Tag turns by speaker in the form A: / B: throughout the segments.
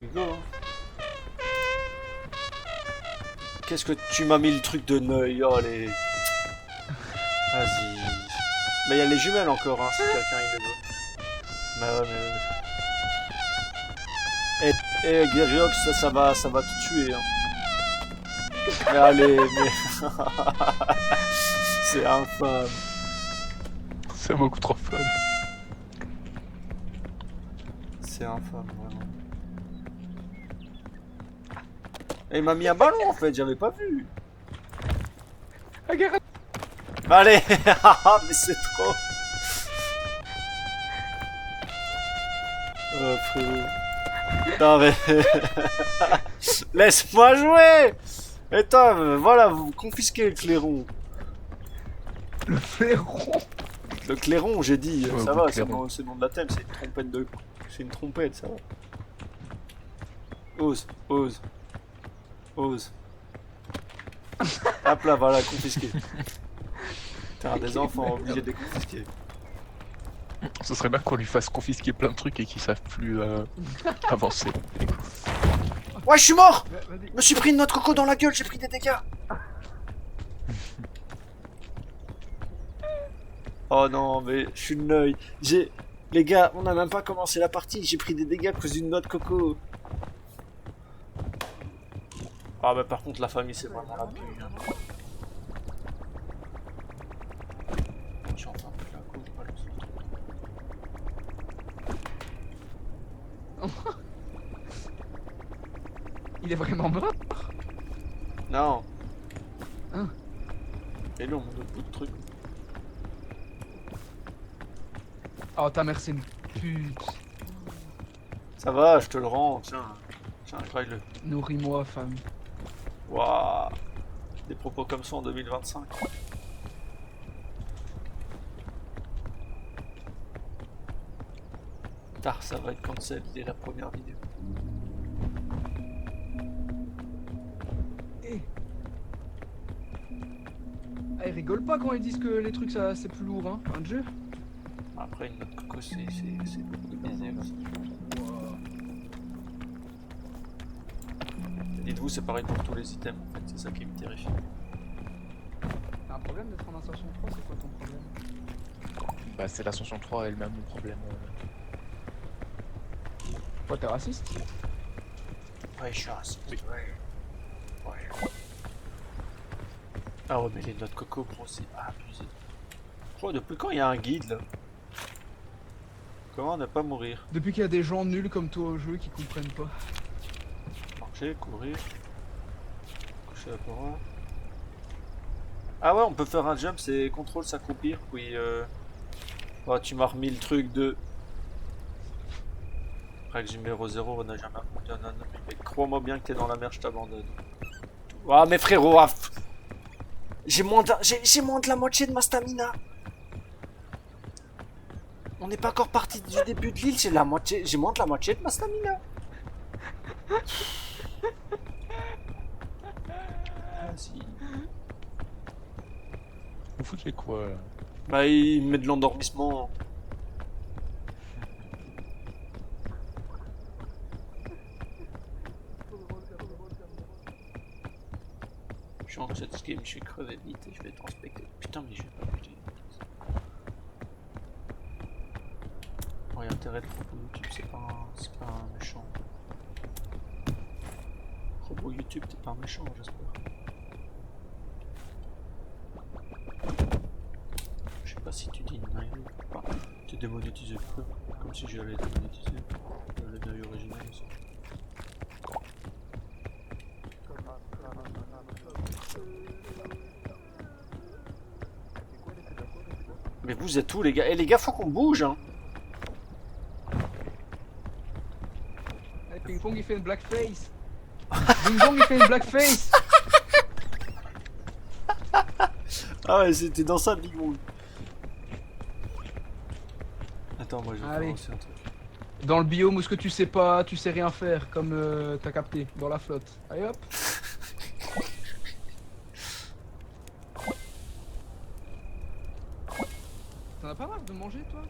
A: Go, hein. Qu'est-ce que tu m'as mis le truc de Neuil? Oh les... Vas-y. Mais il y a les jumelles encore, hein, si quelqu'un il les veut. Mais ouais, mais... Geriox, ça va te tuer, hein. Mais allez, mais... C'est infâme.
B: C'est beaucoup trop fun.
A: C'est infâme, vraiment. Et il m'a mis un ballon, en fait, j'avais pas vu.
B: Regarde.
A: Allez, mais c'est trop. Oh, frérot. Non, mais... Laisse-moi jouer. Attends, voilà, vous confisquez le clairon.
B: Le flairon.
A: Le clairon, j'ai dit,
B: Ouais,
A: ça
B: le
A: va,
B: clairon.
A: c'est le nom de la thème, c'est une trompette de... C'est une trompette, ça va. Ose, ose, ose. Hop là, voilà, confisqué. T'as des enfants obligés de les confisquer.
B: Ce serait bien qu'on lui fasse confisquer plein de trucs et qu'ils savent plus avancer.
A: Ouais, je suis mort.
C: Vas-y.
A: Je me suis pris une noix de coco dans la gueule, j'ai pris des dégâts. Oh non, mais je suis de l'œil. Les gars, on n'a même pas commencé la partie, j'ai pris des dégâts à cause d'une noix de coco. Ah bah par contre la famille c'est vraiment la pire. Je suis en train de faire la cause, balance le truc.
C: Il est vraiment mort.
A: Non.
C: Hein?
A: Et là on monte d'autres bouts de trucs.
C: Oh ta mère c'est une pute.
A: Ça va, je te le rends, tiens. Tiens, graille-le.
C: Nourris-moi femme.
A: Waouh. Des propos comme ça en 2025. Tard, ça va être cancel dès la première vidéo.
C: Eh. Ah, ils rigolent pas quand ils disent que les trucs ça c'est plus lourd hein, un jeu.
A: Après, une note coco, c'est beaucoup de baiser aussi. Dites-vous, c'est pareil pour tous les items en fait, c'est ça qui me terrifie.
C: T'as un problème d'être en ascension 3, c'est quoi ton problème?
B: Bah c'est l'ascension 3 elle-même mon problème.
C: Quoi t'es raciste?
A: Ouais, je suis raciste. Oui. Ouais. Ah ouais, mais les notes coco, bro, c'est abusé. Bro, depuis quand il y a un guide là? Comment ne pas mourir?
C: Depuis qu'il y a des gens nuls comme toi au jeu qui comprennent pas.
A: Marcher, courir. Coucher la paroi. Ah ouais, on peut faire un jump, c'est contrôle s'accroupir, puis oh, tu m'as remis le truc de... Règle numéro 0, on n'a jamais abandonné un homme. Mais crois-moi bien que t'es dans la merde, je t'abandonne. Ah mais frérot, ah, j'ai moins de la moitié de ma stamina. On n'est pas encore parti du début de l'île, j'ai moins de la moitié de ma stamina. Vas-y.
B: Vous foutez quoi là?
A: Bah il met de l'endormissement. Je suis en cette game, je suis crevé vite et je vais être en spectacle. Putain mais je vais pas buter. Bon, il y a intérêt de propos YouTube, c'est pas un méchant. Robot YouTube, t'es pas un méchant, j'espère. Je sais pas si tu dis une dinguerie ou pas. T'es démonétisé peu, comme si j'allais démonétiser le deuil original aussi. Mais vous êtes où les gars? Eh les gars, faut qu'on bouge hein.
C: Hey, Ping Pong il fait une blackface. Ping Pong il fait une blackface.
A: Ah ouais, c'était dans ça Big Moon. Attends, moi je vais
C: Allez.
A: faire aussi un truc.
C: Dans le biome où ce que tu sais pas, tu sais rien faire, comme t'as capté, dans la flotte. Allez hop. T'en as pas marre de manger toi?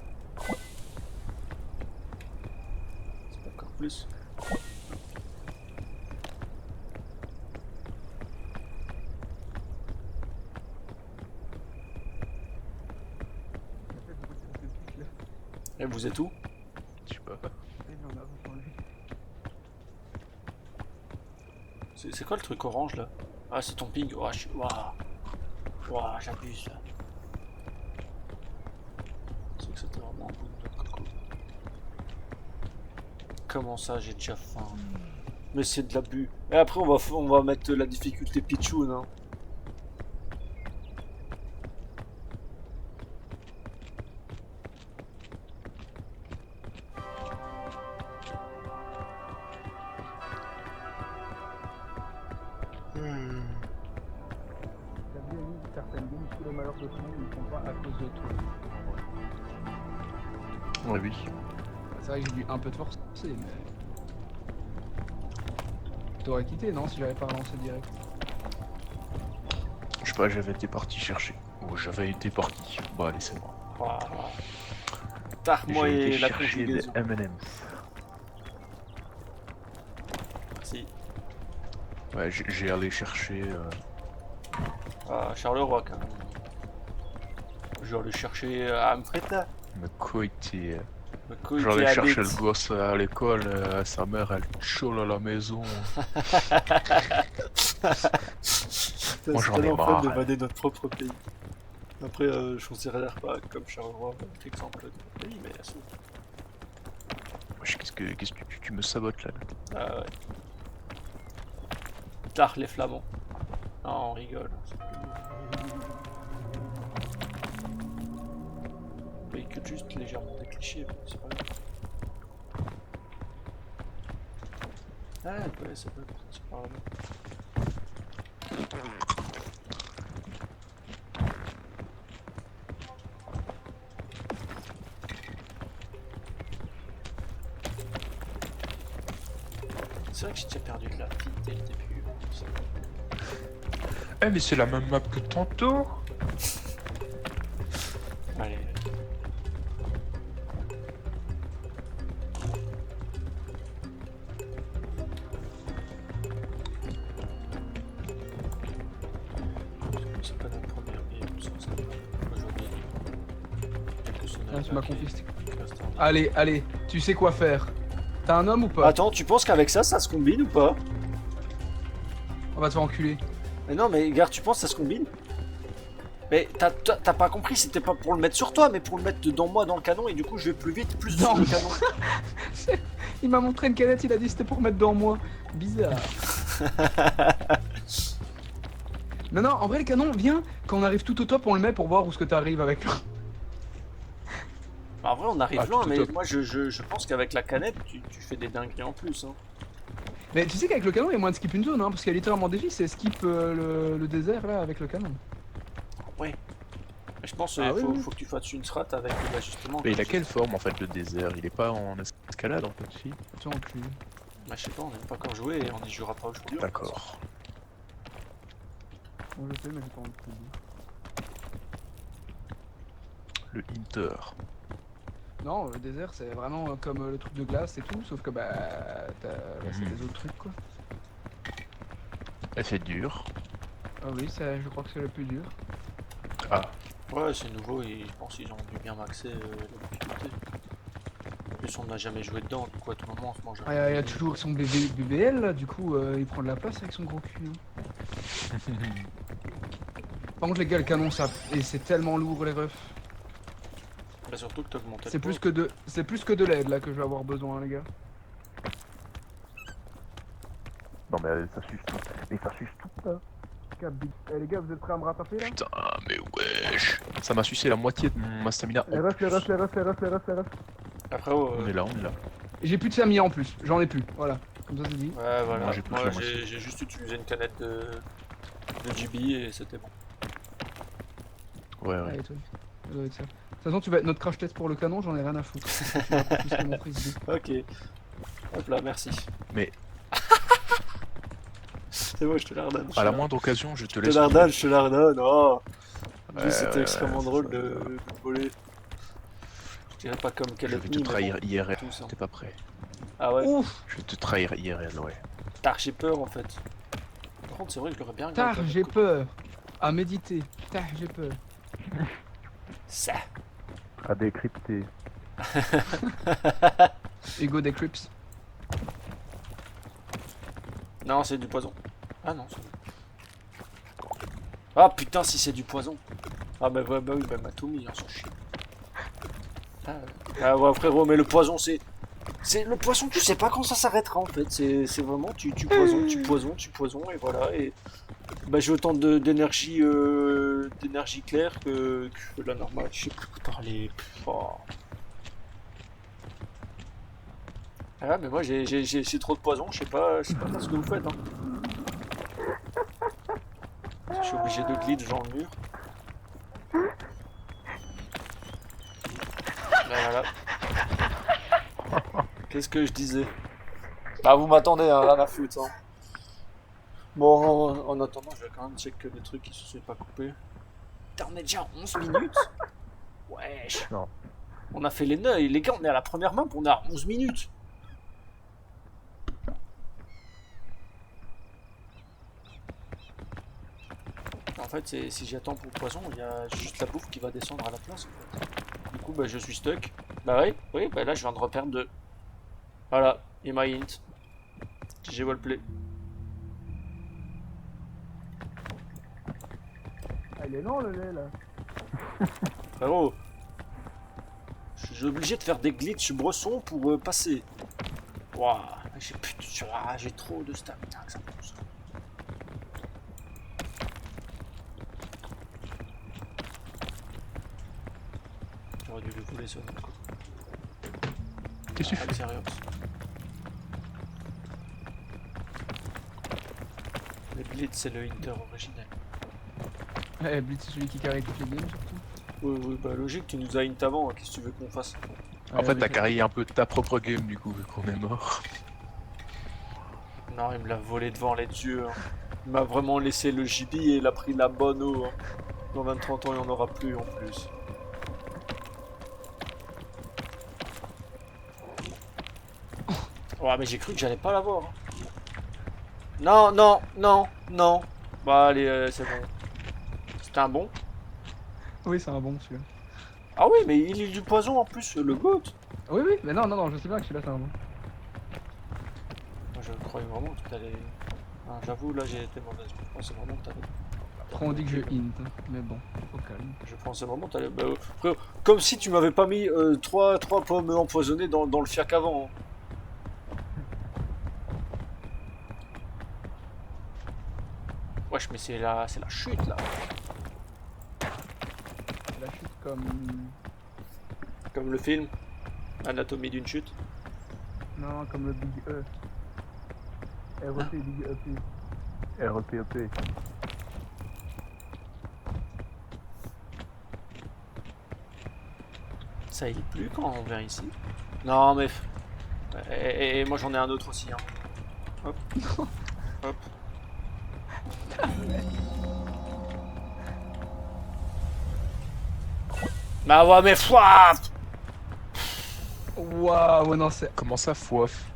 A: C'est pas encore plus. Et vous êtes où?
B: Je sais pas.
A: C'est quoi le truc orange là? Ah, c'est ton ping. Ouah, Ouah, j'abuse là. C'est que c'était vraiment un bout de coco. Comment ça, j'ai déjà faim? Mais c'est de l'abus. Et après, on va mettre la difficulté Pichoun, hein.
C: T'as bien vu certaines games sous le malheur de tout le monde, ils font pas à cause de toi.
B: Ouais, oui.
C: C'est vrai que j'ai dû un peu te forcer, mais. T'aurais quitté, non, si j'avais pas relancé direct.
B: Je sais pas, j'avais été parti chercher. Ou j'avais été parti. Bon, allez, c'est moi.
A: Ouah. Tard-moi
B: J'ai été
A: et la
B: chercher des
A: conjugaison.
B: M&M's.
A: Si.
B: Ouais, j'ai allé chercher...
A: Ah, Charleroi quand même. Je vais aller chercher à Amfred là.
B: me coïté.
A: Le coup
B: J'allais
A: qui
B: chercher
A: habite.
B: le gosse à l'école, sa mère elle chole à la maison. Moi, j'en ai
A: tellement fun de
B: marre.
A: vader notre propre pays. Après, je considère pas comme Charleroi notre exemple de pays, mais assez.
B: Qu'est-ce que tu me sabotes là?
A: Ah ouais. Tard les Flamands. Non, on rigole. Véhicule juste légèrement des clichés, mais c'est pas grave. Ah, ouais, ça peut partir par là. C'est vrai que j'ai déjà perdu de la vie dès le début.
B: Eh mais c'est la même map que tantôt.
A: Allez. C'est pas notre première game, ça c'est aujourd'hui. Quelques semaines
C: Ah, tu m'as
A: là, qui-
C: confisqué.
A: qui restent en-
C: Allez, allez, tu sais quoi faire. T'as un homme ou pas?
A: Attends, tu penses qu'avec ça se combine ou pas?
C: On va te faire enculer.
A: Mais non, mais gars, tu penses que ça se combine? Mais t'as pas compris, c'était pas pour le mettre sur toi, mais pour le mettre dans moi dans le canon, et du coup je vais plus vite, plus
C: Non.
A: sur le canon.
C: Il m'a montré une canette, il a dit c'était pour mettre dans moi. Bizarre. Non, non, en vrai, le canon, viens, quand on arrive tout au top, on le met pour voir où ce que t'arrives avec.
A: En vrai, on arrive
B: Ah,
A: loin,
B: tout au
A: mais
B: top.
A: moi je pense qu'avec la canette, tu fais des dingueries en plus. Hein.
C: Mais tu sais qu'avec le canon, il y a moins de skip une zone, hein, parce qu'il y a littéralement des défi, c'est skip le désert là avec le canon.
A: Ouais. Mais je pense qu'il
C: Ah oui, oui.
A: faut que tu fasses une strat avec l'ajustement.
B: Mais il a quelle forme en fait le désert? Il est pas en escalade en fait si?
C: Tu enculé.
A: Bah, je sais pas, on n'a pas encore joué et on y jouera pas aujourd'hui.
B: D'accord.
C: Bon, je sais, mais j'ai pas envie de te dire.
B: Le Inter.
C: Non, le désert, c'est vraiment comme le truc de glace et tout, sauf que bah, c'est des autres trucs quoi.
B: Et c'est dur.
C: Ah oui, ça, je crois que c'est le plus dur.
B: Ah.
A: Ouais, c'est nouveau et je pense qu'ils ont dû bien maxer la difficulté. En plus, on n'a jamais joué dedans, du coup, à tout moment, on se mange.
C: Ah, il y a toujours son BBL là, du coup, il prend de la place avec son gros cul. Hein. Par contre, les gars, le canon, ça, et c'est tellement lourd les refs.
A: Bah, surtout que t'as augmenté
C: C'est
A: le
C: plus
A: poids.
C: que de l'aide là que je vais avoir besoin, les gars.
B: Non mais ça suce tout. Mais ça suce tout là.
C: Eh, les gars, vous êtes prêts à me rattraper là?
B: Putain mais wesh. Ça m'a sucé la moitié de ma stamina.
C: Les refs, les refs, les refs, les refs, les refs, les refs.
A: Après,
B: On est là, on est là.
C: Et j'ai plus de stamina en plus, j'en ai plus, voilà. Comme ça c'est dit.
A: ouais, voilà.
B: Moi, j'ai plus que
A: Moi,
B: la moitié.
A: j'ai juste utilisé une canette de GB et c'était bon.
B: Ouais ouais.
C: Allez, toi. Ça doit être ça. De toute façon, tu vas être notre crash test pour le canon, j'en ai rien à foutre. Tu m'as pas plus que mon frisbee.
A: Ok. Hop là, merci.
B: Mais
A: C'est bon, je te la redonne.
B: à la moindre occasion je te
A: Je te
B: laisse.
A: la redonne, je te la redonne. Oh.
B: Ouais,
A: C'était
B: ouais,
A: extrêmement
B: ouais,
A: drôle
B: c'est ça.
A: de voler. Je dirais pas comme
B: Je
A: quel
B: vais te trahir IRL.
A: Tous, hein.
B: T'es pas prêt.
A: Ah ouais.
C: Ouf!
B: Je vais te trahir IRL ouais.
A: Tard, j'ai peur en fait. Par contre, c'est vrai que je l'aurais bien
C: Tard,
A: regardé.
C: j'ai peur. À méditer. Tard, j'ai peur.
A: Ça.
B: À décrypter.
C: Hugo des Crips.
A: Non, c'est du poison. Ah non, c'est bon. Ah putain, si c'est du poison. Ah bah, bah oui, bah m'a tout mis, hein, son chien. Ah ouais, frérot, mais le poison, c'est... Le poisson, tu sais pas quand ça s'arrêtera en fait. C'est vraiment, tu poisons, et voilà. Et bah, j'ai autant d'énergie d'énergie claire que la normale. Je sais plus quoi parler. Oh. Ah, mais moi, j'ai trop de poison, je sais pas ce que vous faites. Hein. Je suis obligé de glitch dans le mur. Voilà. Qu'est-ce que je disais? Bah vous m'attendez, hein, rien à foutre. Hein. Bon, en attendant, je vais quand même check que les trucs qui se sont pas coupés. Putain, on est déjà à 11 minutes? Wesh.
B: Non.
A: On a fait les neuils. Les gars, on est à la première map, on est à 11 minutes. En fait, si j'attends pour le poison, il y a juste la bouffe qui va descendre à la place. En fait. Du coup, bah, je suis stuck. Bah oui, bah là, je viens de reperdre 2. Voilà, et my hint. GG Wallplay.
C: Ah, il est lent le lait là.
A: Frérot, je suis obligé de faire des glitches bressons pour passer. Waouh, j'ai trop de stamina que ça pousse. J'aurais dû le voler sur notre côté.
B: Qu'est-ce que tu fais?
A: Sérieux. Le glitch, c'est le Hinter originel.
C: Eh, Blitz, c'est celui qui carry toutes les games surtout.
A: Oui, bah logique, tu nous as hint avant, hein, qu'est-ce que tu veux qu'on fasse?
B: En fait, t'as carré un peu ta propre game du coup, vu qu'on est mort.
A: Non, il me l'a volé devant les yeux. Hein. Il m'a vraiment laissé le gibier et il a pris la bonne eau. Hein. Dans 20-30 ans, il n'y en aura plus en plus. Ouais, mais j'ai cru que j'allais pas l'avoir. Hein. Non. Bah allez, c'est bon. C'était un bon?
C: Oui, c'est un bon celui-là.
A: Ah oui, mais il est du poison en plus, le goat.
C: Oui, mais non, je sais bien que celui-là c'est un bon.
A: Moi, je croyais vraiment que t'allais... Ah, j'avoue, là j'ai été mauvaise. Je pensais vraiment que t'allais...
C: Après on dit que je hint, hein, mais bon, au calme.
A: Je pensais vraiment que t'allais... Bah, frérot, comme si tu m'avais pas mis 3 pommes empoisonnées dans le fiac avant. Hein. Wesh, mais c'est la chute là.
C: La chute comme...
A: Comme le film Anatomie d'une chute.
C: Non, comme le Big E. REP, Big EP.
B: REP.
A: Ça y est plus quand on vient ici. Non mais... Et moi j'en ai un autre aussi. Hein. Hop. Hop. Bah ouais mais foire.
C: Waouh, non c'est...
B: Comment ça, foif?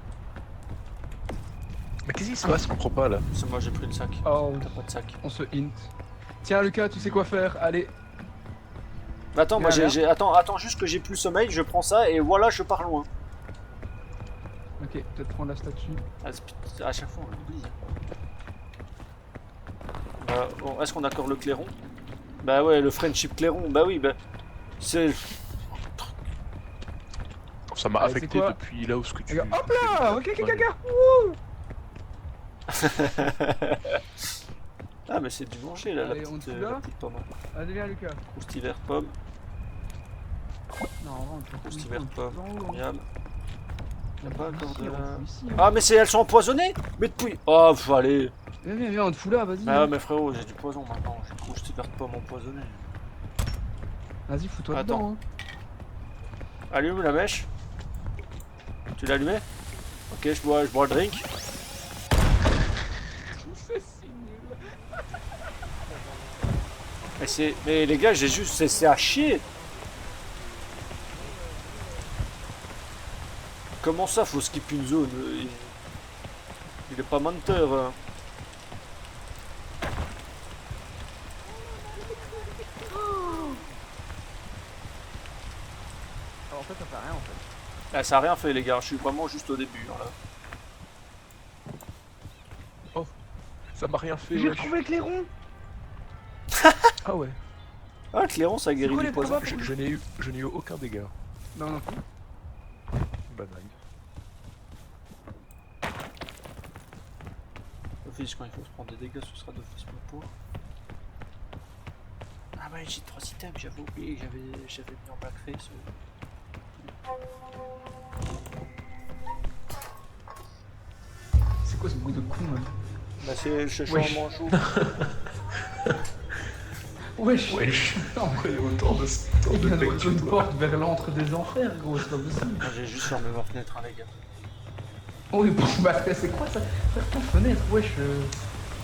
B: Mais qu'est-ce qui se passe? Je comprends pas là.
A: C'est moi j'ai pris le sac.
C: Oh,
A: T'as pas de sac.
C: on se hint. Tiens Lucas, tu sais quoi faire, allez.
A: Attends, moi
C: Viens,
A: attends juste que j'ai plus sommeil, je prends ça et voilà je pars loin.
C: Ok, peut-être prendre la statue.
A: À chaque fois on l'oublie. Bon, est-ce qu'on accorde le clairon? Bah ouais, le friendship clairon, bah oui, bah... C'est...
B: Ça m'a
C: Allez,
B: affecté
C: c'est quoi
B: depuis là où ce que tu...
C: Regarde, hop là, ok, caca.
A: Ah mais c'est du manger là,
C: Allez,
A: la
C: on
A: petite,
C: te fout là
A: la petite pomme.
C: Allez, viens Lucas.
A: Croustille vert pomme,
C: Non, on te
A: croustille vert pomme, miam. Y'a pas encore de...
C: Ici,
A: Ah mais elles sont empoisonnées. Mais depuis... Oh, allez.
C: Viens, on te fout là, vas-y.
A: Ah mais frérot, j'ai du poison maintenant, j'ai croustille vert pomme empoisonnée.
C: Vas-y, fous-toi
A: Attends.
C: dedans. Hein.
A: Allume la mèche. Tu l'as allumé? Ok, je bois le drink.
C: C'est si nul.
A: Mais les gars, j'ai juste... C'est à chier. Comment ça, faut skip une zone? Il est pas menteur. Hein.
C: Alors, en fait, ça fait rien.
A: Ah, ça a rien fait les gars, je suis vraiment juste au début. Hein, là.
B: Ça m'a rien fait,
C: J'ai
B: wesh.
C: retrouvé le clairon.
B: Ah ouais.
A: Ah, le clairon ça guérit
C: quoi
A: du
C: les
A: poison.
C: probables
B: Je n'ai eu aucun dégât.
C: Non, non plus.
B: Bah nice.
A: D'office, quand il faut se prendre des dégâts, ce sera d'office mon pour. Ah ouais, j'ai 3 items, j'avais oublié que j'avais mis en blackface.
C: C'est quoi ce bruit de con là?
A: Bah c'est je
C: Wesh.
A: suis en manchot.
C: Wesh.
B: Wesh.
C: Non,
B: Ouais, autant de
C: il vient d'ouvrir
B: texture,
C: une
B: toi.
C: porte vers l'antre des enfers, gros, c'est pas possible.
A: Moi, j'ai juste fermé ma fenêtre, hein, les gars.
C: Oui, bon, bah c'est quoi ça? Faire ta fenêtre, wesh.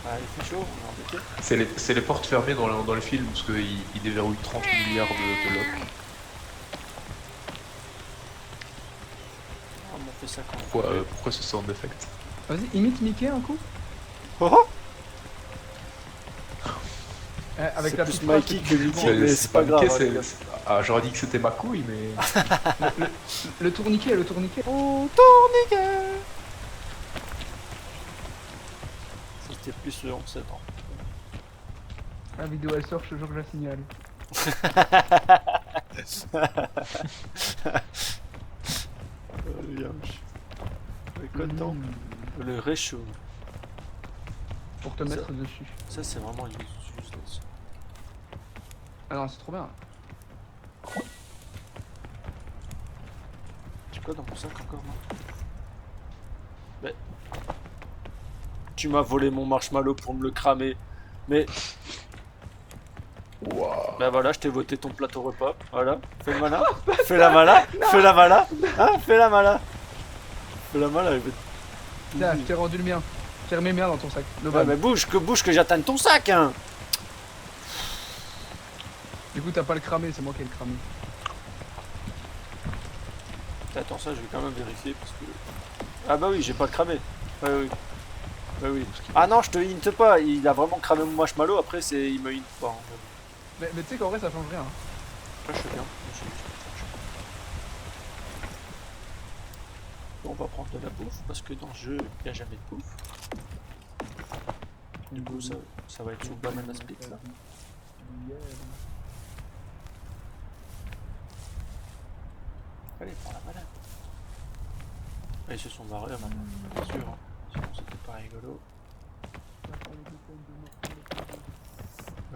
A: Ah, il fait chaud, on est embêté.
B: C'est les portes fermées dans les films parce qu'ils déverrouillent 30 milliards de locks.
A: Ah, on fait ça quand même.
B: Pourquoi ce sound effect?
C: Vas-y, imite Mickey un coup.
A: Oh oh
C: Avec
A: c'est
C: la
A: plus
C: petite phrase
A: Mikey
C: que
A: que
C: tu
A: Mickey,
C: demandes.
A: mais c'est pas grave.
B: Mickey,
A: hein, les gars.
B: Ah, j'aurais dit que c'était ma couille, mais.
C: Le tourniquet, le tourniquet.
A: Oh, tourniquet. C'était plus le 11-7 ans.
C: La vidéo elle sort, je te jure que je la signale.
A: Le coton. Le réchaud.
C: Pour te mettre dessus.
A: Ça, c'est vraiment useless.
C: Ah non, c'est trop bien.
A: J'ai quoi dans mon sac encore, moi? Mais... Tu m'as volé mon marshmallow pour me le cramer. Mais...
B: Wow.
A: Ben voilà, je t'ai voté ton plateau repas. Voilà. Fais le malin. Fais la mala. Fais la mala. Hein? Fais la mala. Fais la mala. Il va...
C: Tiens, je t'ai rendu le mien. J'ai remis le mien dans ton sac. Le
A: Ouais,
C: bas.
A: mais bouge que j'atteigne ton sac, hein.
C: Du coup, t'as pas le cramé, c'est moi qui ai le cramé.
A: Attends, ça, je vais quand même vérifier parce que... Ah bah oui, j'ai pas le cramé. Ouais, oui. Ouais, oui. Ah non, je te hinte pas. Il a vraiment cramé mon marshmallow. Après, c'est... il me hinte pas. En fait.
C: Mais tu sais qu'en vrai, ça change rien. Hein.
A: Là, je suis bien. Bon, on va prendre de la bouffe parce que dans ce jeu, il n'y a jamais de bouffe. Du coup, ça va être sous banana split là. Allez, prends la banane. Ah, ils se sont barrés maintenant, bien sûr. Hein. Sinon, c'était pas rigolo.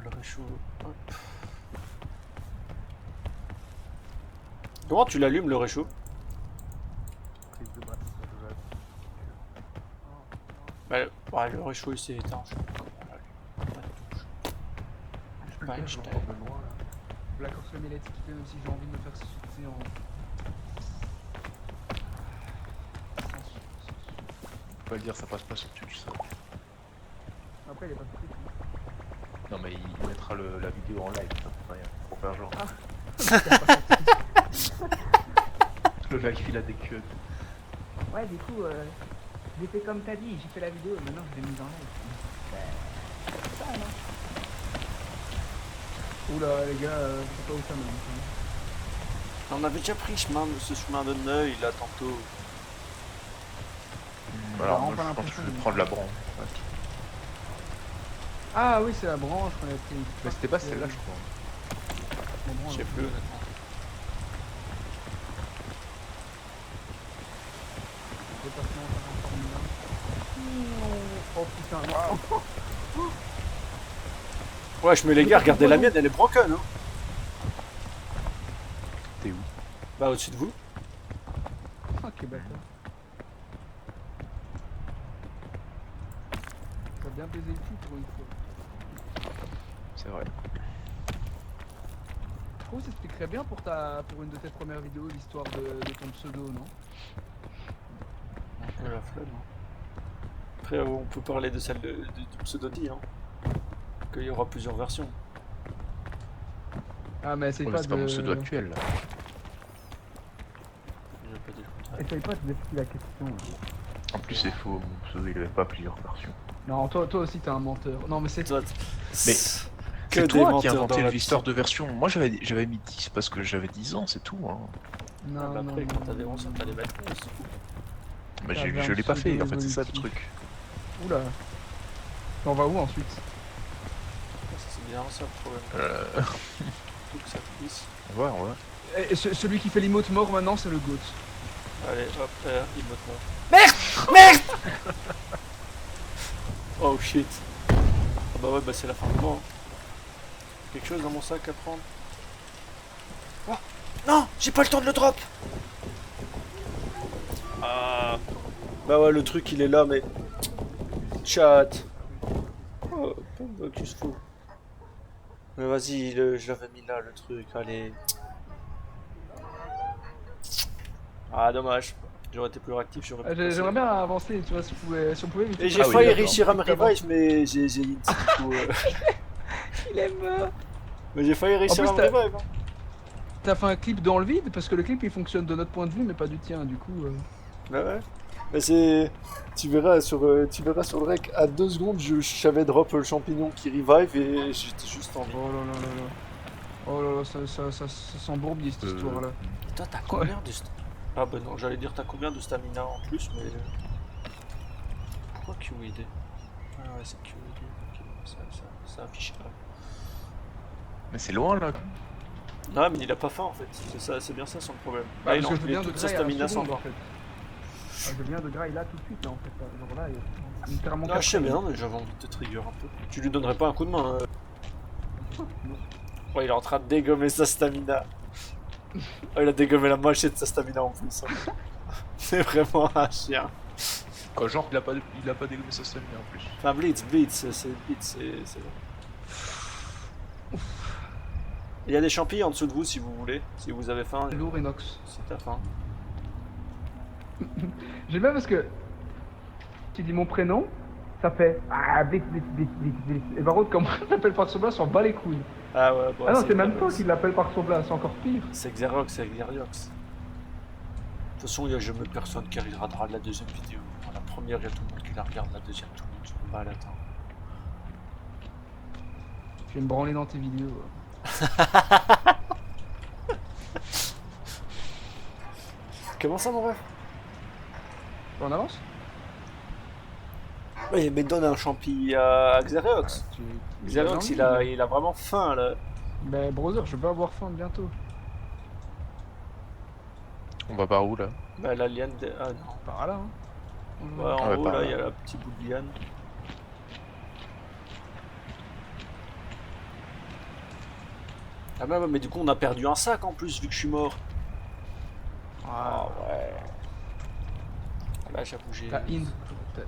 A: Le réchaud. Hop. Comment tu l'allumes le réchaud? Bah, ouais, le réchaud il s'est éteint, je sais pas comment on l'allume. Pas Einstein.
C: La course le millet équipé, même si j'ai envie de me faire sauter en.
B: Faut pas le dire, ça passe pas sur Twitch ça.
C: Après, il est pas de prix.
B: Non mais il mettra la vidéo en live, ça fait rien. Pour faire genre. Le live il a des queues.
C: Ouais, du coup, j'ai fait comme t'as dit, j'ai fait la vidéo, maintenant je l'ai mise en live. C'est ça, non? Oula, les gars, je sais pas où ça mène.
A: On avait déjà pris ce chemin de Neuil là tantôt.
B: Alors
C: vraiment
B: moi
C: pas
B: je pense que je vais
C: l'impression.
B: prendre la branche. Ouais.
C: Ah oui, c'est la branche qu'on a pris.
B: Mais c'était pas celle-là je crois.
C: La branche.
A: Je sais plus honnêtement.
C: Dépassement par un Oh putain, waouh.
A: Ouais, mais les gars, regardez la mienne, elle est broken hein.
B: T'es où?
A: Bah au-dessus de vous.
C: Ok, bâtard. T'as bien baisé le cul pour une fois.
B: C'est vrai.
C: Je trouve que ça expliquerait bien pour une de tes premières vidéos l'histoire de ton pseudo, non?
A: Un peu la flemme. Hein. Après, on peut parler de celle du pseudodie, hein. Qu'il y aura plusieurs versions.
C: Ah mais essaye
B: Ouais,
C: pas
B: c'est pas mon pseudo
C: de...
B: actuel là.
A: Je vais pas dire le contraire.
C: Essaye pas de défier la question.
B: En plus c'est faux, mon pseudo il avait pas plusieurs versions.
C: Non, toi aussi t'es un menteur. Non mais c'est...
A: Toi,
B: Mais
A: que
B: c'est
A: des
B: toi qui as
A: menteurs
B: inventé
A: dans la
B: l'histoire de version. Moi j'avais mis 10 parce que j'avais 10 ans, c'est tout. Hein.
C: Non,
A: Ah, bah
C: non,
A: après,
C: non,
A: quand t'as
C: non,
A: des
C: non,
A: monstres, t'as les mettre 11.
B: Bah,
C: Ah,
B: je l'ai pas fait, en fait, c'est ça le
C: pseudo-évolutif.
B: truc.
C: Oula. On va où ensuite?
A: C'est bien ça le problème. Tout que ça glisse.
B: On va.
C: Celui qui fait l'emote mort maintenant, c'est le GOAT.
A: Allez, hop, il botte mort. Merde. Oh shit. Ah bah ouais, bah c'est la fin du mois. Quelque chose dans mon sac à prendre. Oh non, j'ai pas le temps de le drop. Ah. Bah ouais, le truc il est là, mais... Chat. Oh, bah, qu'il se fout. Mais vas-y, je l'avais mis là, le truc, allez. Ah, dommage. J'aurais été plus réactif, j'aurais pu passer.
C: J'aimerais bien avancer, tu vois, si on pouvait éviter.
A: Et j'ai
B: Ah oui,
A: failli
B: d'accord.
A: réussir à me revive, mais j'ai Inti, du coup.
C: Il est mort.
A: Mais j'ai failli réussir
C: plus,
A: à me revive. Hein.
C: T'as fait un clip dans le vide parce que le clip il fonctionne de notre point de vue mais pas du tien du coup.
A: Bah ouais. Mais c'est. Tu verras sur le rec, à 2 secondes, je savais drop le champignon qui revive et j'étais juste en vie.
C: Oh là là là là. Oh là là, ça sent bourbier cette histoire là.
A: Toi, t'as combien de. Ah bah non, j'allais dire t'as combien de stamina en plus, mais. Pourquoi QED? Ah ouais, c'est QED. Ok, ça affiche pas.
B: Mais c'est loin là.
A: Non, mais il a pas faim en fait. C'est ça, c'est bien ça son problème.
C: Bah,
A: Ah, il a
C: parce que je
A: enlevé
C: viens de
A: toute sa
C: graille à la
A: stamina sans
C: seconde,
A: bras.
C: en fait. Ah, je viens de graille là tout de suite là en fait. Genre là, littéralement.
A: Ah, je sais bien, mais j'avais envie de te trigger un peu. Tu lui donnerais pas un coup de main Ouais, il est en train de dégommer sa stamina. Oh, il a dégommé la moitié de sa stamina en plus. Hein. C'est vraiment un chien.
B: Quoi, genre, il a pas dégommé sa stamina en plus.
A: Enfin, Blitz, c'est bon. Il y a des champis en dessous de vous si vous voulez, si vous avez faim.
C: Lourd inox.
A: Si t'as faim.
C: J'aime bien parce que tu dis mon prénom, ça fait Blitz. Et par contre, comme on s'appelle par son blas, on s'en bat les couilles.
A: Ah ouais, bon,
C: Ah non, c'est même
A: Xerox.
C: toi qui l'appelle par son blas, c'est encore pire.
A: C'est Xerox, c'est Xerox. De toute façon, il n'y a jamais personne qui regardera la deuxième vidéo. La première, il y a tout le monde qui la regarde, la deuxième, tout le monde se bat à l'attendre.
C: Je vais me branler dans tes vidéos.
A: Comment ça, mon rêve?
C: On avance?
A: Oui, mais donne un champi à Xerox. Xerox, il a vraiment faim là.
C: Ben, brother, je vais avoir faim bientôt.
B: On va par où là?
A: Bah, la liane. Ah non.
C: Par là, hein.
A: Ouais, en
B: Ouais,
A: haut,
B: par
A: là,
B: là.
A: il y a la petite bout de liane. Ah bah ouais, mais du coup, on a perdu un sac en plus, vu que je suis mort. Ah ouais. Là, j'avoue, j'ai...
C: T'as in.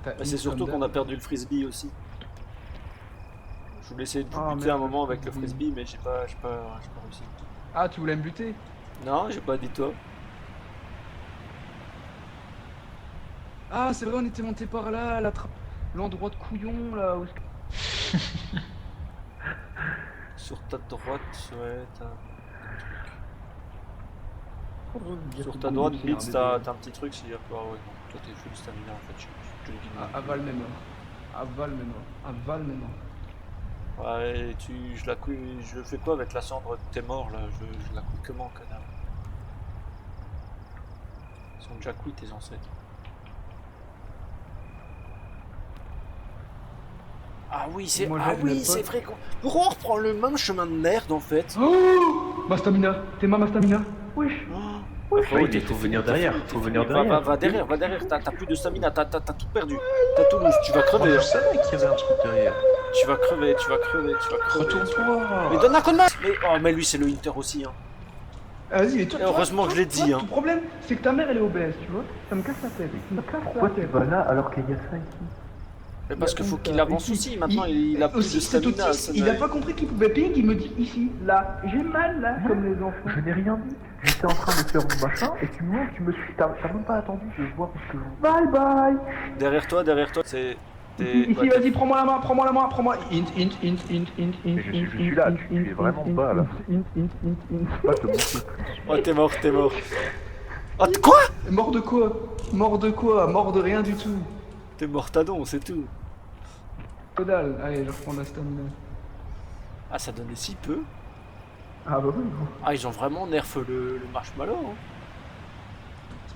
A: Bah, c'est surtout qu'on a perdu le frisbee aussi. Je voulais essayer de vous
C: Ah,
A: buter un
C: merde,
A: moment
C: le
A: avec le
C: frisbee.
A: frisbee, mais j'ai pas réussi.
C: Ah, tu voulais me buter?
A: Non, j'ai pas dit toi.
C: Ah, c'est vrai, on était monté par là, l'endroit de couillon là.
A: Sur ta droite, ouais, t'as... Sur ta droite, Blitz, t'as un petit truc, c'est dire que ouais, non, toi t'es full stamina en fait. Je te le dis.
C: Aval mes morts. Aval mes morts. Aval mes morts.
A: Ouais, je fais quoi avec la cendre de tes morts là? Je la couille comment, connard? Ils sont déjà cuits tes ancêtres. Ah oui, c'est
C: Moi,
A: ah
C: j'ai
A: oui,
C: le
A: c'est
C: pote.
A: vrai. Pourquoi on reprend le même chemin de merde en fait?
C: Oh, ma stamina. T'es ma stamina. Wesh.
A: Oh,
D: Oui, il faut venir derrière. Faut venir derrière.
A: Va derrière, t'as plus de stamina, t'as tout perdu. T'as tout loose, tu vas
D: Oh,
A: crever.
D: je
A: Hein.
D: savais qu'il y avait un truc derrière.
A: Tu vas crever.
D: Retourne-toi.
A: Mais donne un coup de main. Mais lui c'est le Inter aussi hein.
C: Vas-y, mais toi,
A: Et heureusement que je l'ai dit, hein.
C: Le problème, c'est que ta mère elle est obèse, tu vois. Ça me casse la tête.
D: Pourquoi tu vas là alors qu'il y a ça ici?
A: Mais parce qu'il faut qu'il avance aussi, maintenant il a plus
C: aussi,
A: de
C: cet
A: stamina.
C: autiste, il a pas compris qu'il pouvait ping, il me dit ici, là, j'ai mal là, comme les enfants.
D: Je n'ai rien dit. J'étais en train de faire mon machin et tu montes, tu me suis. T'as même pas attendu de voir ce que je.
C: Bye bye.
A: Derrière toi, c'est...
C: Ici,
A: ouais,
C: vas-y, prends-moi la main, prends-moi. Int.
D: Mais je suis là, tu es vraiment bas, là. Pas te montrer.
A: Oh t'es mort. Oh quoi?
C: Mort de quoi? Mort de rien du tout.
A: T'es mortadon, c'est tout.
C: Que dalle. Allez, je reprends la stamina.
A: Ah ça donnait si peu.
C: Ah bah oui.
A: Ah ils ont vraiment nerf le marshmallow hein.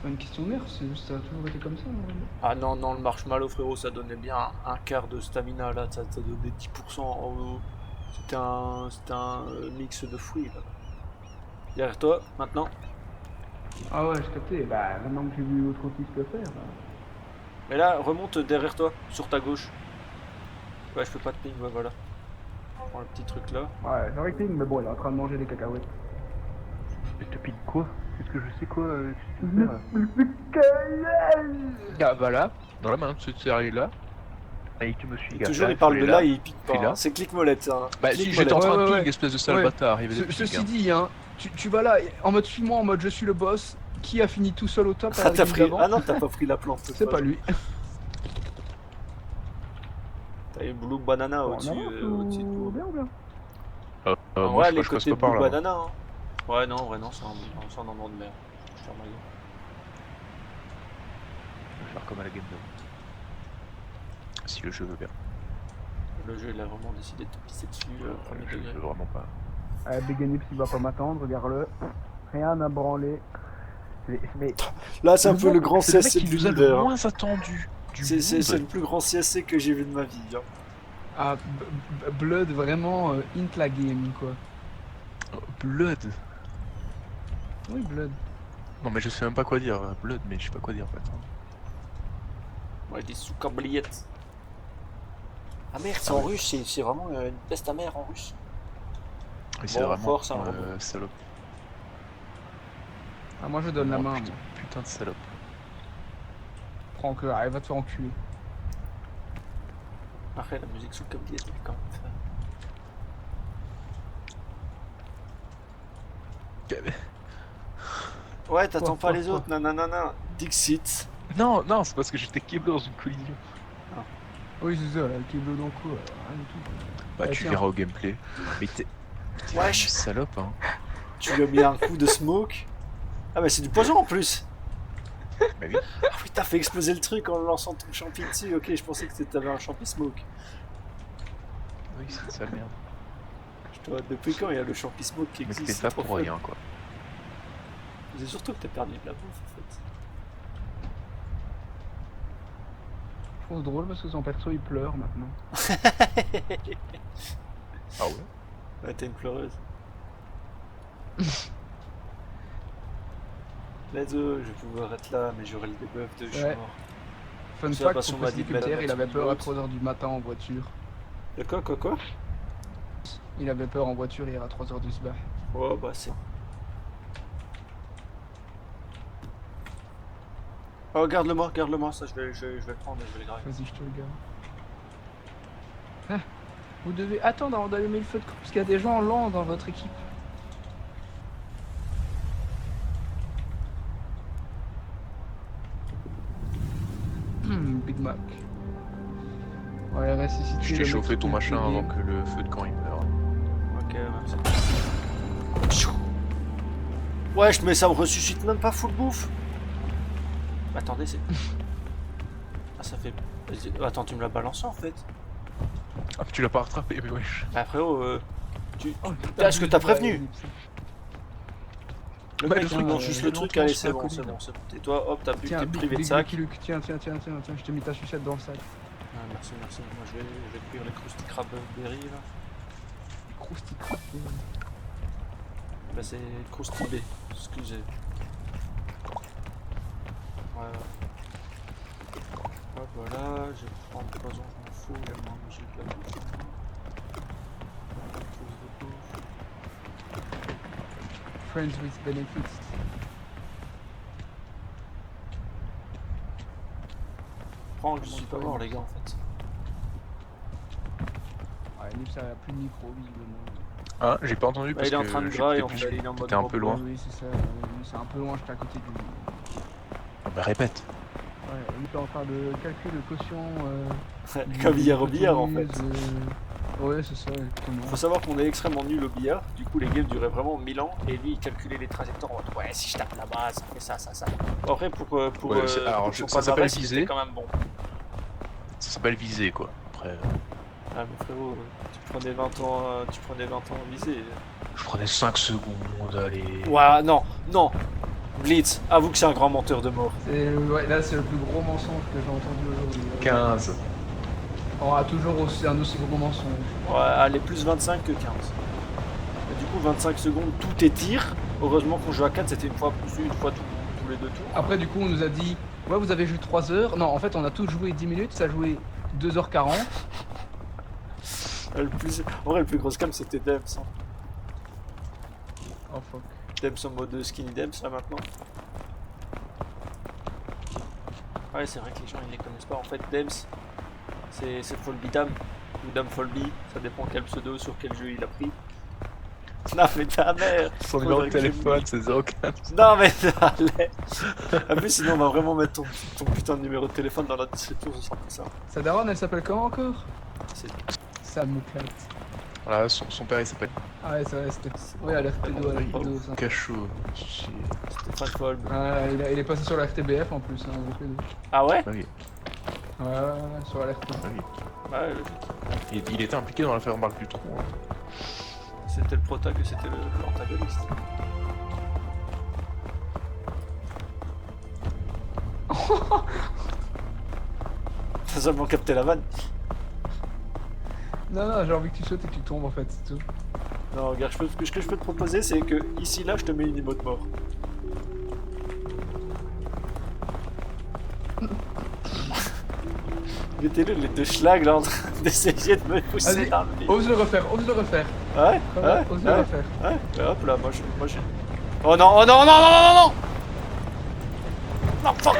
C: pas une question de nerf, c'est juste ça a toujours été comme ça. Normalement.
A: Ah non, non, le marshmallow, frérot, ça donnait bien un quart de stamina, là, ça donnait 10%. C'était un mix de fruits, là. Derrière toi, maintenant.
C: Ah ouais, j'ai capté. Bah, maintenant que j'ai vu l'autre outil se faire. Bah...
A: Mais là, remonte derrière toi, sur ta gauche. Ouais, je fais pas de ping, ouais, voilà. Je prends le petit truc là.
C: Ouais, j'aurais ping, mais bon, il est en train de manger des cacahuètes.
D: Mais te pile quoi? Qu'est-ce que je sais quoi? Qu'est-ce que tu fais là?
B: Ah voilà, dans la main, ce série là.
D: Et tu me suis, gars.
A: Toujours,
D: Là,
A: il parle
D: faut
A: de
D: aller
A: là, il pique pas.
B: Puis là.
A: Hein. C'est clic molette, hein.
B: Bah
A: Clic
B: si j'étais en
A: molette.
B: train de
C: Ouais,
B: ping,
C: ouais.
B: espèce de sale
C: Ouais.
B: bâtard, il y avait des
C: Ceci
B: pings, hein.
C: dit, hein, tu vas là, en mode suis-moi, en mode je suis le boss, qui a fini tout seul au top à
A: Ah,
C: la
A: t'as
C: game
A: pris...
C: d'avant.
A: ah non, t'as pas pris la plante.
C: C'est pas lui.
A: T'as une Blue Banana
C: Bon,
A: au-dessus
C: on avance
A: au-dessus de
C: ou
A: vous.
C: bien ou bien?
A: En
B: Moi
A: vrai,
B: je
A: les
B: crois que je passe
A: côtés
B: pas par
A: Blue
B: là.
A: Banana. Hein. Ouais, non, en vrai, non, c'est un endroit de merde. Je ferme ma gueule.
B: Je vais faire comme à la game d'avant. Si le jeu veut bien.
A: Le jeu, il a vraiment décidé de te pisser dessus, premier
B: Je
A: degré.
B: veux vraiment pas.
C: Begenips il va pas m'attendre, regarde-le. Rien à branler.
D: Mais
A: Là, c'est un peu le grand
B: C'est le mec
A: CSC
B: qui
A: de
B: nous a le
A: l'univers. Hein.
B: moins attendu du
A: C'est
B: monde.
A: le plus grand CSC que j'ai vu de ma vie. Hein.
C: Ah, Blood vraiment int la game quoi.
B: Blood.
C: Oui, Blood.
B: Non mais je sais même pas quoi dire. Blood, mais je sais pas quoi dire en fait.
A: Ouais, des sous-cabliettes. Ah merde, c'est en russe, c'est vraiment une peste amère en russe.
B: Et c'est
A: Bon,
B: vraiment
A: force, hein, vraiment.
B: salope.
C: Ah, moi je donne la main.
B: Putain, putain de salope.
C: Prends que, allez, va te faire enculer.
A: Après, la musique sous-cabliette, elle est quand même fun. Ouais, t'attends pas les autres, nanana. Dixit.
B: Non, non, c'est parce que j'étais câblé dans une collision.
C: Oui, c'est ça, là, le bleu dans le cou, rien du tout.
B: Bah tu
C: tiens.
B: verras au gameplay. Mais t'es
A: Wesh,
B: salope hein.
A: tu lui as mis un coup de smoke. Ah, mais c'est du poison en plus.
B: Bah oui.
A: Ah oui, t'as fait exploser le truc en lançant ton champi dessus. Ok, je pensais que t'avais un champi smoke.
B: Oui, c'est une sale merde.
A: Depuis quand il y a le champi smoke qui
B: Mais
A: existe?
B: c'était pas
A: c'est trop
B: pour
A: fun.
B: rien quoi.
A: C'est surtout que t'as perdu de la bouffe en fait.
C: Je trouve drôle parce que son perso il pleure maintenant.
B: Ah ouais.
A: Ouais, t'es une pleureuse. Let's go, je vais pouvoir être là, mais j'aurai le debuff de je suis
C: Ouais.
A: mort.
C: Fun
A: Ça,
C: fact,
A: parce
C: pour
A: qu'on m'a dit
C: préciser
A: de
C: que
A: mettre
C: Pierre,
A: la
C: il avait
A: petite
C: peur à
A: note.
C: 3h du matin en voiture.
A: De quoi?
C: Il avait peur en voiture hier à 3h du soir.
A: Oh bah c'est... Oh, garde-le-moi, ça je vais le prendre et je vais le graver.
C: Vas-y, je te le garde. Ah, vous devez attendre avant d'allumer le feu de camp parce qu'il y a des gens lents dans votre équipe. Big Mac. Ouais, ressusciter.
B: Je
C: le
B: t'ai
C: mec
B: chauffé
C: qui
B: ton
C: peut
B: machin
C: payer.
B: avant que le feu de camp il meure.
A: Ok, merci. Wesh, mais ça me ressuscite même pas full bouffe. Attendez, c'est... Ah, ça fait... Attends, tu me l'as balancé en fait.
B: Ah mais tu l'as pas rattrapé mais wesh.
A: Bah frérot, tu...
C: Oh,
A: Est-ce que t'as prévenu? Le
B: Bah,
A: mec
B: le
A: il
B: truc,
A: lance
B: c'est
A: juste
B: que
A: le
B: j'ai
A: truc,
B: longtemps
A: allez
B: sur
A: c'est
B: la
A: bon,
B: colline.
A: c'est bon, c'est bon. Et toi, hop, t'as
C: Tiens,
A: t'es
C: Big
A: privé de
C: Big
A: sac.
C: Lucky Luke, tiens, je t'ai mis ta sucette dans le sac.
A: Ah, merci. Moi je vais cuire les Krusty Krab Berry là.
C: Crousty crap.
A: Bah c'est Krusty B, excusez. Voilà. Hop, voilà, je vais prendre le poison, je m'en fous, également j'ai de la bouffe. Chose de bouffe.
C: Friends with benefits.
A: Prends, je suis pas mort les gars en fait.
C: Ouais, Nips a plus de micro visiblement.
B: Ah j'ai pas entendu
A: Bah,
B: parce
A: il est en
B: que
A: train de
B: j'ai
A: grailler
B: peut-être
A: en
B: plus-
A: fait, il est en mode
B: t'étais un peu
A: robot.
B: loin.
C: Oui, c'est ça, c'est un peu loin, j'étais à côté du.
B: Ah bah répète.
C: Ouais, Nips est en train de calculer le quotient.
A: Comme hier au billard en fait.
C: Ouais, c'est ça, exactement.
A: Faut savoir qu'on est extrêmement nul au billard, du coup les games duraient vraiment 1000 ans et lui il calculait les trajectoires en mode ouais si je tape là-bas ça fait ça. Bon, après pour
B: Ouais, alors,
A: pour son
B: ça s'appelle
A: palmarès, il
B: viser.
A: était quand même bon.
B: Ça s'appelle viser quoi. Après
A: Ah mais frérot, tu prenais 20 ans à viser.
B: je prenais 5 secondes, allez.
A: Ouah non, Blitz, avoue que c'est un grand menteur de mort.
C: Ouais, là, c'est le plus gros mensonge que j'ai entendu aujourd'hui.
B: 15.
C: On a toujours aussi, un aussi gros mensonge.
A: Ouais, allez, plus 25 que 15. Et du coup, 25 secondes, tout est tir. Heureusement qu'on joue à 4, c'était une fois tous les deux tours.
C: Après, du coup, on nous a dit, ouais, vous avez joué 3 heures. Non, en fait, on a tous joué 10 minutes, ça a joué 2h40.
A: En vrai, le plus gros scam, c'était Dems. Hein.
C: Oh fuck.
A: Dems en mode skinny Dems, là, maintenant. Ouais, c'est vrai que les gens, ils les connaissent pas. En fait, Dems, c'est Folby Dam, ou Dam Folby, ça dépend quel pseudo, sur quel jeu il a pris. Non mais ta mère.
B: Son numéro de téléphone, c'est 015.
A: Non mais allez. En plus sinon on va vraiment mettre ton putain de numéro de téléphone dans la description, ce sera plus ça.
C: Sa daronne, elle s'appelle comment encore?
A: C'est
C: Sam Mouklat.
B: Voilà, son père il s'appelle
C: Ah ouais, c'est vrai, c'était... Ouais, à l'RT2, ça.
B: Cachot.
A: Stéphane Folb.
C: Ah, il est passé sur la RTBF en plus, hein, gros pédo.
A: Ah ouais?
B: Oui.
C: Ouais, sur la RT.
B: Oui.
A: Ouais, logique.
B: Il était impliqué dans l'affaire Marc Dutronc. Hein.
A: C'était le prota que c'était l'antagoniste. T'as seulement capté la vanne.
C: Non, j'ai envie que tu sautes et que tu tombes en fait, c'est tout.
A: Non, regarde, ce que je peux te proposer, c'est que ici, là, je te mets une emote mort. Mettez-le, les deux schlags là en train d'essayer de me pousser
C: Allez,
A: dans le lit.
C: ose le refaire.
A: Ouais, ouais,
C: Ose le
A: ouais,
C: refaire.
A: ouais, et hop là, moi j'ai... Oh non, oh non, non, non, non, non, non. Non, fuck.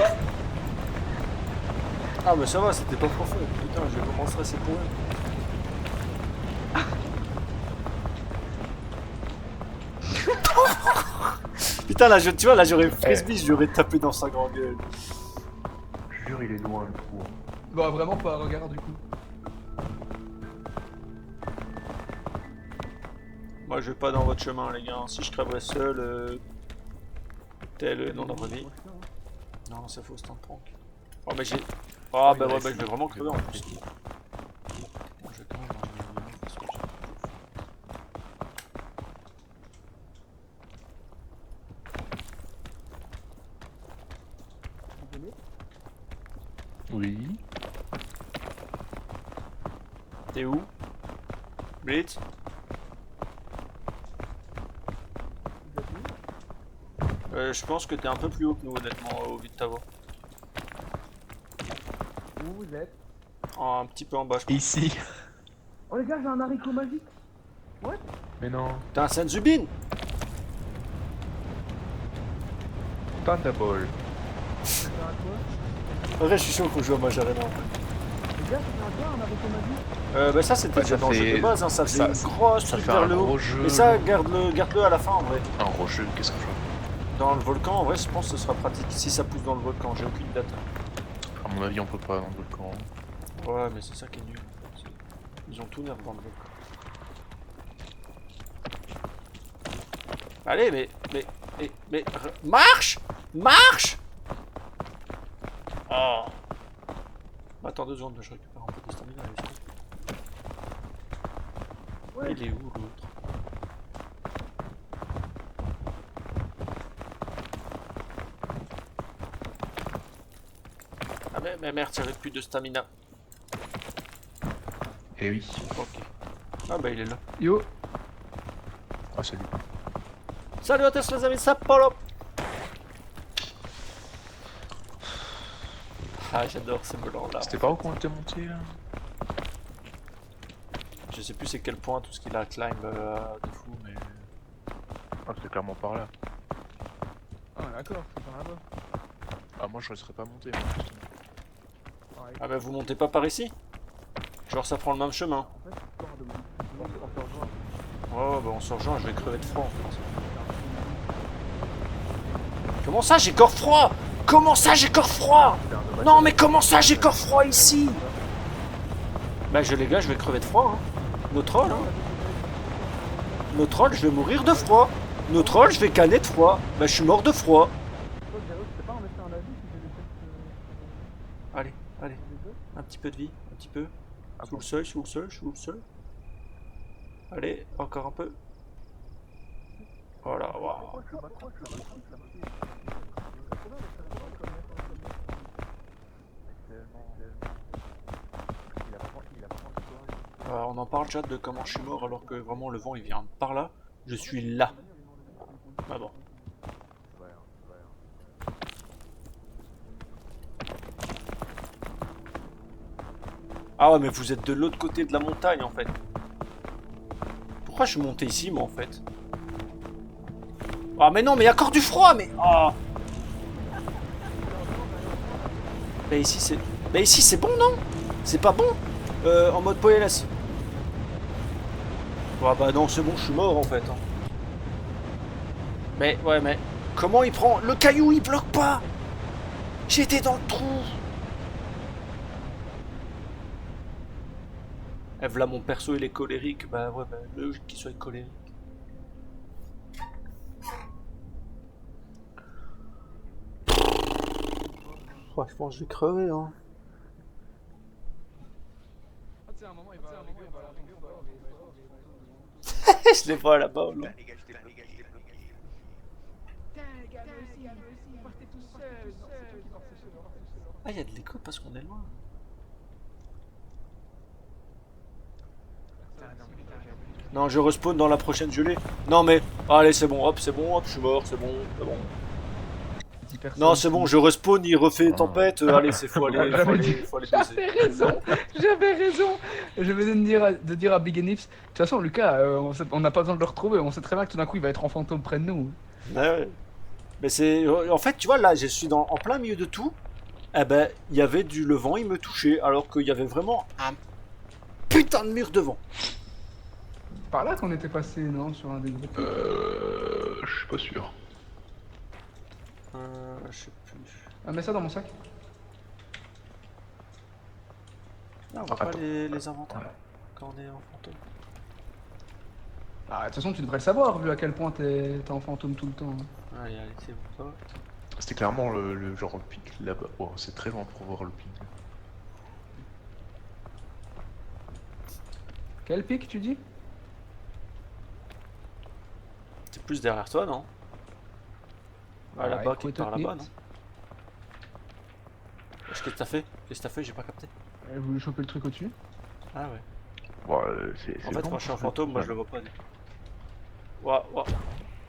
A: Ah mais ça va, c'était pas profond. Putain, je vais comment stresser pour eux. Putain, là, tu vois, là, j'aurais frisbee, j'aurais tapé dans sa grande gueule.
D: Je jure, il est loin le trou.
C: Bon, vraiment pas, regarde du coup.
A: Moi, je vais pas dans votre chemin, les gars. Si je crèverais seul, tel dans la vraie vie. Non, c'est faux, c'est un prank. Oh, mais j'ai. Oh, bah ouais, bah je vais vraiment crever en plus. Moi, je vais quand même manger mes viandes parce que
B: Oui.
A: T'es où? Blitz? Je pense que t'es un peu plus haut que nous, honnêtement, au vu de ta voix.
C: Où vous êtes?
A: Un petit peu en bas, je pense.
B: Ici.
C: Oh les gars, j'ai un haricot magique.
B: Mais non.
A: T'as un Senzubin?
B: Thunderball.
A: En vrai, je suis chaud qu'on joue à Majarena en fait.
C: Les gars, c'est un haricot magique.
A: Bah ça c'était
B: Ouais,
A: déjà
B: ça
A: dans le jeu
B: fait-
A: de base, hein, ça faisait
B: ça-
A: une grosse
B: Ça
A: truc
B: fait
A: vers
B: un
A: le haut.
B: gros jeu.
A: Mais ça, garde-le à la fin en vrai.
B: Un gros jeu, qu'est-ce que je veux?
A: Dans le volcan, en vrai, je pense que ce sera pratique si ça pousse dans le volcan, j'ai aucune date.
B: À mon avis, on peut pas dans le volcan.
A: Ouais, mais c'est ça qui est nul. Ils ont tout nerf dans le volcan. Allez, marche! Marche! Oh! Attends 2 secondes, je récupère un peu de stamina. Ouais. Il est où l'autre? Ah mais merde, j'avais plus de stamina.
B: Eh oui.
A: Ok. Ah bah il est là.
C: Yo,
B: Ah, salut.
A: Salut à tous les amis, ça polo. Ah j'adore ces melons là.
B: C'était par où qu'on était monté là?
A: Je sais plus c'est quel point tout ce qu'il a climb de fou mais...
B: Ah, c'était clairement par là.
C: ah d'accord, c'est par là-bas.
B: Ah, moi je ne serais pas monté. Moi, justement.
A: Ah bah vous montez pas par ici? Genre ça prend le même chemin. Oh bah on se rejoint, je vais crever de froid en fait. Comment ça j'ai corps froid? Comment ça j'ai corps froid? Non mais comment ça j'ai corps froid ici? Bah les gars je vais crever de froid hein. Nos trolls hein. Nos trolls je vais mourir de froid. Nos trolls je vais canner de froid. Bah je suis mort de froid. Allez, allez. Un petit peu de vie, un petit peu. Sous le seuil, sous le seuil, sous le seuil. Allez, encore un peu. Voilà, waouh. On en parle, chat, de comment je suis mort alors que vraiment le vent il vient par là. Je suis là. Ah bon. Ah ouais, mais vous êtes de l'autre côté de la montagne en fait. Pourquoi je suis monté ici moi en fait? Ah mais non, mais il y a encore du froid, mais... Oh. Bah ici c'est... Bah ici c'est bon, non? C'est pas bon? En mode PLS. Ah bah non, c'est bon, je suis mort en fait. Hein. Mais, ouais, mais... Comment il prend... Le caillou, il bloque pas! J'étais dans le trou! Eh, voilà, mon perso, il est colérique. Bah ouais, bah, logique qu'il soit colérique. Ouais, je pense que je vais crever, hein. Je les vois là-bas, là. Ah, il y a de l'écho parce qu'on est loin. Non, je respawn dans la prochaine gelée. Non, mais... Allez, c'est bon, hop, je suis mort, c'est bon, c'est bon. Non, c'est bon, je respawn, il refait tempête. Allez, c'est faut aller baiser.
C: J'avais raison. Je venais de dire à Big and Nips, de toute façon, Lucas, on n'a pas besoin de le retrouver. On sait très bien que tout d'un coup, il va être en fantôme près de nous.
A: Ouais. Mais c'est... En fait, tu vois, là, je suis en plein milieu de tout. Eh ben, il y avait le vent, il me touchait, alors qu'il y avait vraiment un putain de mur de vent.
C: Par là qu'on était passé, non, sur un des groupes.
B: Je suis pas sûr.
A: Je sais plus.
C: Ah, mets ça dans mon sac.
A: Non, on voit pas les inventaires quand on est en fantôme.
C: Ah, de toute façon, tu devrais le savoir, vu à quel point t'es en fantôme tout le temps.
A: Allez, c'est bon.
B: C'était clairement le genre le pic là-bas. Oh, c'est très loin pour voir le pic.
C: Quel pic, tu dis?
A: C'est plus derrière toi, non? Ah, là-bas, qui part là-bas, non? Qu'est-ce que t'as fait? J'ai pas capté.
C: Elle voulait choper le truc au-dessus.
A: Ah ouais.
B: Bon,
A: En fait, moi je suis un fantôme, moi je le vois pas. Ouah.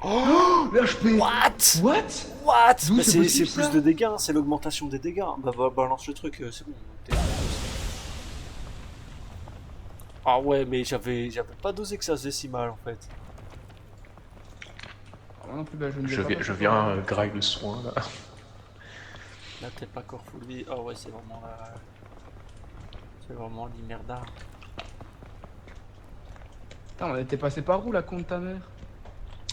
C: Oh, l'HP.
A: What?
C: D'où
A: Bah,
C: c'est
A: c'est
C: possible, ça
A: plus de dégâts, hein, c'est l'augmentation des dégâts. Bah, balance le truc, c'est bon. Ah ouais, mais j'avais pas dosé que ça faisait si mal en fait.
C: Moi non plus, bah, je
B: Je viens graille le soin là.
A: Là t'es pas encore full vie. Ah ouais, c'est vraiment là. C'est vraiment l'immerdard.
C: Putain, on était passé par où la con de ta mère?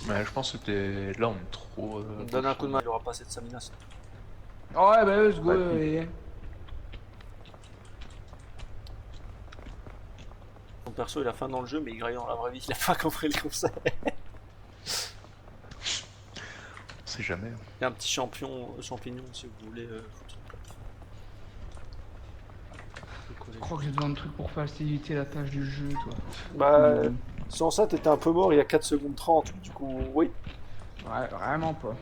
B: Mais je pense que c'était là on est trop.
A: On me donne un coup de main, il aura pas cette stamina.
C: Oh ouais, bah let's go.
A: Son perso il a faim dans le jeu, mais il graille dans la vraie vie, il a pas compris le concept.
B: On sait jamais.
A: Il y a un petit champignon si vous voulez.
C: Je crois que j'ai besoin de trucs pour faciliter la tâche du jeu, toi.
A: Bah, sans ça t'étais un peu mort il y a 4 secondes 30, du coup, oui.
C: Ouais, vraiment pas.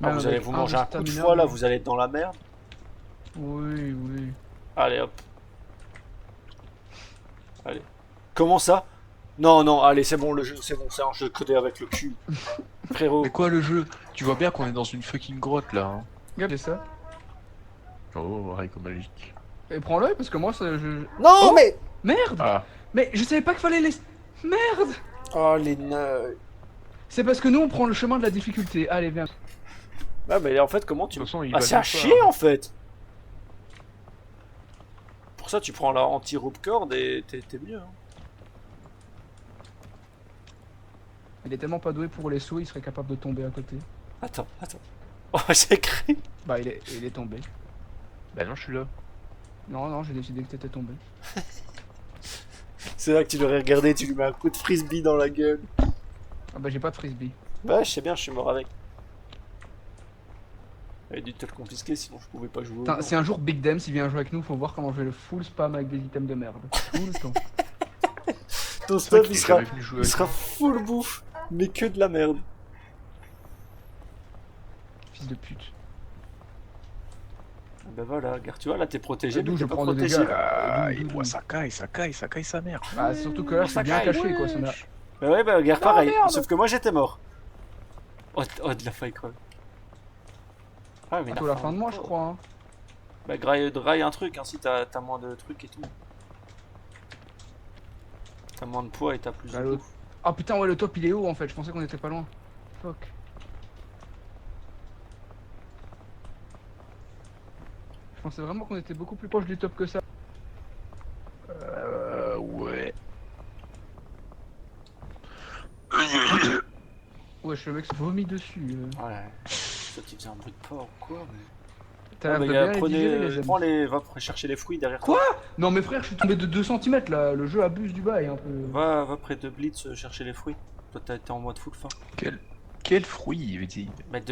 A: Ah, vous allez vous manger un coup de foie là, vous allez être dans la merde.
C: Oui.
A: Allez hop. Allez. Comment ça? Non, allez, c'est bon, le jeu, c'est bon, c'est un jeu codé avec le cul. Frérot.
B: Mais quoi le jeu? Tu vois bien qu'on est dans une fucking grotte là. Hein.
C: Regardez ça.
B: Oh, Raiko magique.
C: Et prends-le, parce que moi, ça, je...
A: Non,
C: Oh,
A: mais...
C: Merde.
B: Ah.
C: Mais je savais pas qu'il fallait les... Merde.
A: Oh, les nerfs.
C: C'est parce que nous, on prend le chemin de la difficulté. Allez, viens.
A: Ah, mais en fait, comment tu...
B: De toute façon, il
A: Ah,
B: va
A: c'est à
B: nulle
A: chier,
B: part.
A: en fait. Pour ça, tu prends la anti-rope cord et t'es mieux, hein.
C: Il est tellement pas doué pour les sauts, il serait capable de tomber à côté.
A: Attends. Oh, j'ai écrit.
C: Bah, il est tombé.
B: Bah non, je suis là.
C: Non, j'ai décidé que t'étais tombé.
A: C'est là que tu l'aurais regardé, tu lui mets un coup de frisbee dans la gueule.
C: Ah bah, j'ai pas de frisbee.
A: Bah, je sais bien, je suis mort avec. J'avais dû te le confisquer, sinon je pouvais pas jouer.
C: Putain, si un jour Big Dem s'il vient jouer avec nous, faut voir comment je vais le full spam avec des items de merde. Tout le temps.
A: Ton
B: C'est vrai
A: stuff,
B: qu'il
A: il
B: est
A: sera,
B: jamais venu jouer
A: il
B: avec
A: sera full bouffe, mais que de la merde.
C: fils de pute.
A: Ah bah voilà, regarde, tu vois, là t'es protégé,
C: D'où
A: mais
C: je
A: t'es pas
C: prends des
A: protégé.
C: dégâts.
B: Ouais, ça caille, ça caille, ça caille sa mère.
C: Bah, surtout que là,
B: Oh,
C: je suis
B: ça
C: bien
B: caille,
C: caché, quoi. Ça n'a-
B: wesh.
A: Bah ouais, bah regarde,
C: Non,
A: pareil.
C: merde.
A: Sauf que moi j'étais mort. Oh, oh, de la faille crever. Ah, mais
C: Bientôt la fin de moi, je crois. Hein.
A: Bah, graille un truc, hein, si t'as moins de trucs et tout. T'as moins de poids et t'as plus
C: Bah,
A: de
C: l'autre-
A: bouffe.
C: Ah putain, ouais, le top il est haut en fait. Je pensais qu'on était pas loin. Fuck. Je pensais vraiment qu'on était beaucoup plus proche du top que ça.
B: Ouais.
C: Wesh, le mec se vomit dessus.
A: Ouais. Ça, tu faisais un bruit de porc ou quoi, mais...
C: T'as
A: Ah,
C: l'air
A: bah,
C: de
A: y a-
C: bien les
A: prenez,
C: digérer, les amis.
A: prends les, va chercher les fruits derrière
C: Quoi?
A: toi.
C: Non, mais frère, je suis tombé de 2 cm là. Le jeu abuse du bail un peu.
A: Va près de Blitz chercher les fruits. Toi, t'as été en mode full fin.
B: Quel fruit, il veut dire.
A: Mais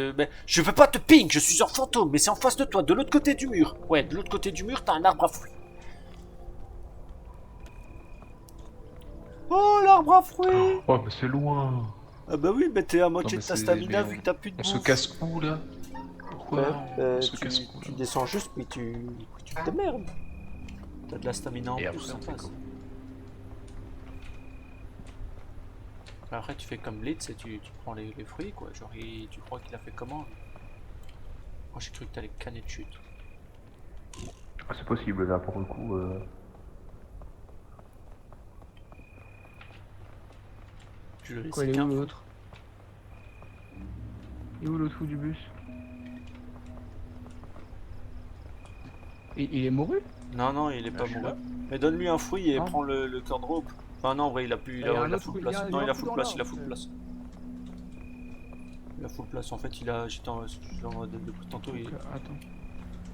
A: je veux pas te ping, je suis un fantôme, mais c'est en face de toi, de l'autre côté du mur. Ouais, de l'autre côté du mur, t'as un arbre à fruits. Oh, l'arbre à fruits!
D: Oh, mais c'est loin.
A: Ah bah oui, mais t'es à moitié
B: mais
A: de ta
B: c'est-
A: stamina
B: mais
A: vu que t'as plus de
B: On se
A: bouffe.
B: casse où là? Pourquoi on se casse où
A: tu
B: là?
A: descends juste, puis tu te démerdes. T'as de la stamina en
B: Et
A: plus
B: après,
A: en
B: on fait
A: face.
B: comment?
A: Après, tu fais comme Blitz et tu prends les fruits, quoi. Genre, tu crois qu'il a fait comment? Moi, j'ai cru que t'allais canner de chute.
D: Ah, c'est possible là pour le coup.
A: Je le
C: Quoi,
A: laisse
C: il est où
A: qu'un.
C: l'autre? Il est où l'autre fou du bus? Il est mouru?
A: Non, non, il est pas
B: je suis
A: mort.
B: là.
A: Mais donne-lui un fruit et
C: Ah.
A: prends le cœur de rope. Enfin, non, en vrai, il a plus.
C: Il y a un
A: Il a
C: autre
A: full
C: fruit,
A: place.
C: il y a
A: Non,
C: un
A: il a
C: fruit
A: full
C: dans
A: place, il a
C: l'arbre,
A: full
C: c'est-
A: place. Il a full place. En fait, j'étais en mode depuis tantôt.
C: Donc, attends,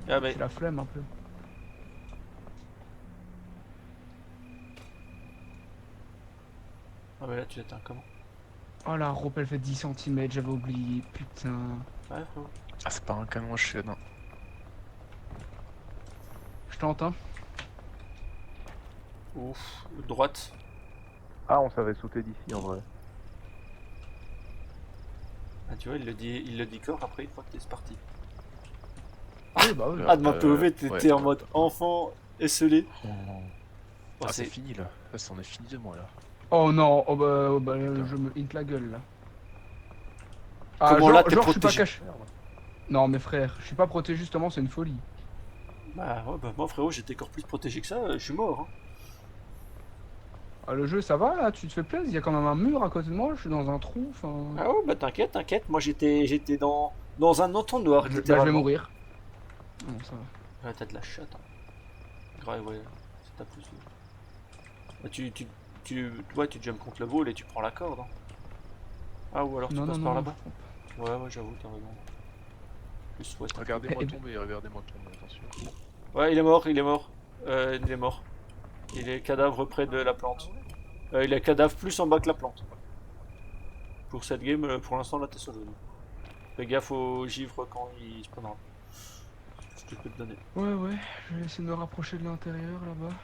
A: Ah, mais
C: c'est la flemme un peu.
A: ah, mais là, tu l'éteins comment?
C: Oh la rope elle fait 10 cm, j'avais oublié, putain.
A: Ouais, frérot.
B: Ah, c'est pas un canon, je sais, non.
C: Je tente, hein.
A: Ouf, droite.
D: Ah, on savait sauter d'ici en vrai.
A: Ah, tu vois, il le dit corps après une fois que t'es parti.
C: Ah oui, bah oui.
A: Ah, de ma POV, t'étais
B: ouais.
A: en mode enfant esselé.
B: Oh.
A: Oh,
B: Ah, c'est
A: c'est
B: fini là. Ça, c'en est fini de moi là.
C: Oh non, oh bah je me hint la gueule là. Ah,
A: Comment
C: genre,
A: là, t'es
C: genre je suis pas
A: protégé?
C: caché. Non mais frère, je suis pas protégé justement, c'est une folie.
A: Bah, ouais, bah, moi, frérot, j'étais encore plus protégé que ça, je suis mort. Hein.
C: Ah, le jeu ça va là, tu te fais plaisir, il y a quand même un mur à côté de moi, je suis dans un trou, enfin...
A: Ah ouais, bah t'inquiète, t'inquiète. Moi, j'étais dans un entonnoir,
C: Bah, je vais
A: littéralement.
C: mourir. Non, ça va.
A: Ouais, t'as de la chatte. Hein. Grave, ouais. Ça t'a plus. Bah, ouais, tu jumps contre le wall et tu prends la corde. Hein. Ah, ou alors tu
C: Non,
A: passes
C: non,
A: par
C: non,
A: là-bas. Ouais, j'avoue, t'as raison. Plus, ouais,
B: Regardez-moi
C: Eh,
B: tomber, regardez-moi tomber, attention.
A: Ouais, il est mort. Il est mort. Il est cadavre près de la plante. Il est cadavre plus en bas que la plante. Pour cette game, pour l'instant, là, t'es solo. Fais gaffe au givre quand il spawnera. C'est ce que je peux te donner.
C: Ouais, je vais essayer de me rapprocher de l'intérieur là-bas.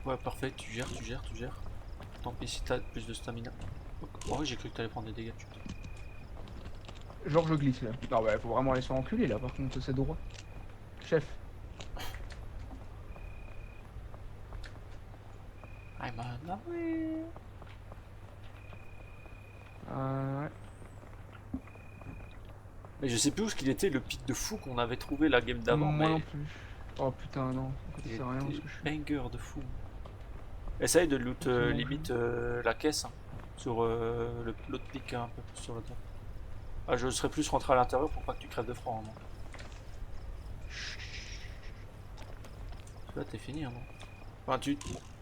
A: Ouais, parfait. Tu gères. Tant pis si t'as plus de stamina. Oh, j'ai cru que t'allais prendre des dégâts.
C: Genre je glisse là. Non bah faut vraiment aller se faire enculer là par contre, c'est droit. Chef.
A: I'm on the way.
C: Ouais.
A: Mais je sais plus où ce qu'il était, le pic de fou qu'on avait trouvé la game d'avant.
C: Moi
A: mais
C: non plus. Oh putain non, en fait
A: il
C: c'est rien ce
A: était
C: que je fais.
A: banger de fou. Essaye de loot
C: Ok,
A: limite la caisse hein, sur l'autre pic un peu plus sur le top. Ah, je serais plus rentré à l'intérieur pour pas que tu crèves de froid. Hein, là t'es fini. Hein, non enfin,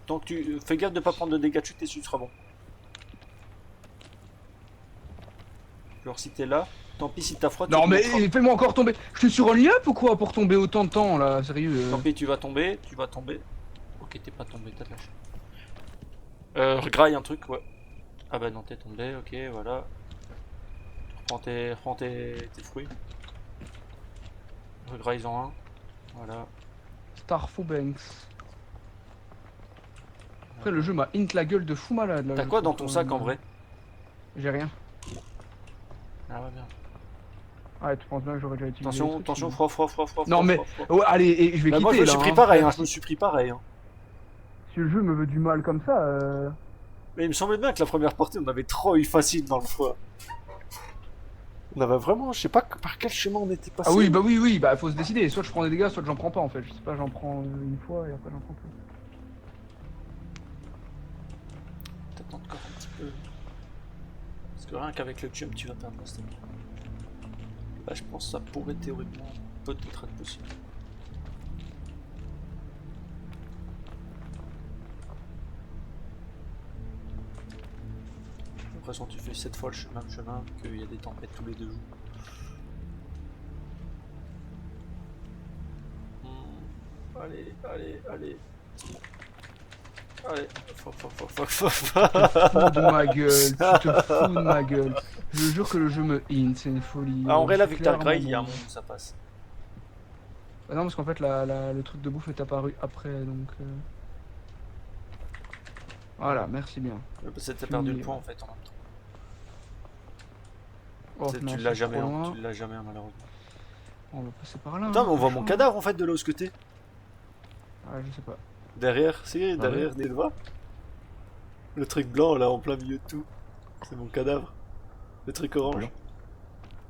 A: tant que tu fais gaffe de pas prendre de dégâts de chute et tu seras bon. Genre si t'es là, tant pis si t'as froid.
C: Non
A: tu
C: mais
A: remonteras.
C: fais-moi encore tomber. Je suis sur un up ou quoi pour tomber autant de temps là, sérieux
A: Tant pis, tu vas tomber. Ok, t'es pas tombé, t'as lâché. Graille un truc, ouais. Ah bah non, t'es tombé, ok, voilà. Reprends tes fruits. Regraille-en un. Voilà.
C: Starfou Banks. Après, le jeu m'a hint la gueule de fou malade. là,
A: T'as
C: je
A: quoi dans
C: trouve,
A: ton sac en vrai?
C: J'ai rien.
A: Ah ouais, bien.
C: Ouais, tu penses bien que j'aurais déjà utilisé. les
A: Attention,
C: trucs,
A: attention,
C: sinon.
A: froid.
C: Non, mais. Ouais, allez, et je vais
A: Bah,
C: quitter.
A: moi je me
C: là,
A: suis pris
C: hein.
A: pareil, hein, je me suis pris pareil. Hein.
C: Si le jeu me veut du mal comme ça.
A: Mais il me semblait bien que la première partie on avait trop eu facile dans le froid. On avait vraiment, je sais pas par quel chemin on était passé.
C: Ah oui, bah faut se décider. Soit je prends des dégâts, soit j'en prends pas en fait. Je sais pas, j'en prends une fois et après j'en prends plus.
A: Peut-être encore un petit peu. Parce que rien qu'avec le jump tu vas perdre la stamina. Là je pense que ça pourrait théoriquement peut-être être possible. J'ai l'impression que tu fais 7 fois le même chemin, qu'il y a des tempêtes tous les 2 jours. Allez. Allez, fuck.
C: Fous de ma gueule, tu te fous de ma gueule. Je jure que le jeu me hint, c'est une folie.
A: Ah, en vrai, là, vu que t'as le
C: Clairement,
A: grail, il y a un
C: bon.
A: monde où ça passe.
C: Bah non, parce qu'en fait, le truc de bouffe est apparu après, donc. Voilà, merci bien.
A: Parce que t'as
C: Tu
A: perdu
C: y
A: le point
C: vas.
A: en fait en même temps.
C: Oh,
A: Tu
C: non,
A: l'as
C: c'est
A: jamais,
C: trop
A: hein,
C: loin.
A: tu l'as jamais, hein, malheureusement.
C: On va passer par là.
A: Attends, mais on voit
C: franchement.
A: mon cadavre en fait de l'autre côté.
C: Ah, je sais pas.
A: Derrière, si,
B: Ah
A: derrière, des doigts. Le truc blanc là, en plein milieu de tout. C'est mon cadavre. Le truc orange.
B: Blanc.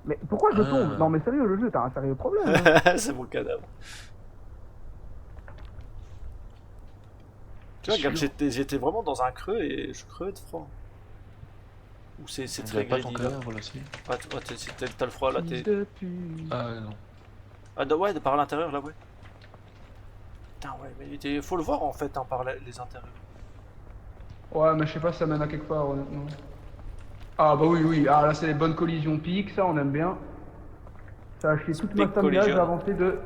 C: Mais pourquoi je
B: Ah.
C: tombe? Non, mais sérieux, le jeu, t'as un sérieux problème. hein.
A: C'est mon cadavre. Tu vois, regarde, j'étais vraiment dans un creux et je crevais de froid. Ou c'est
B: On
A: très
B: dirait pas ton
A: greedy là.
B: cadavre là, si.
A: Ouais, t'as le froid là,
C: Fils
A: t'es.
C: de pute.
B: Ah non.
A: Ah ouais, par l'intérieur là, ouais. Putain, ouais, mais faut le voir en fait, hein, par les intérieurs.
C: Ouais, mais je sais pas si ça mène à quelque part, honnêtement. Ah, bah oui. Ah, là, c'est les bonnes collisions piques, ça, on aime bien. Ça a chié toute ma
A: Speak
C: stamina, j'ai
A: collision.
C: avancé de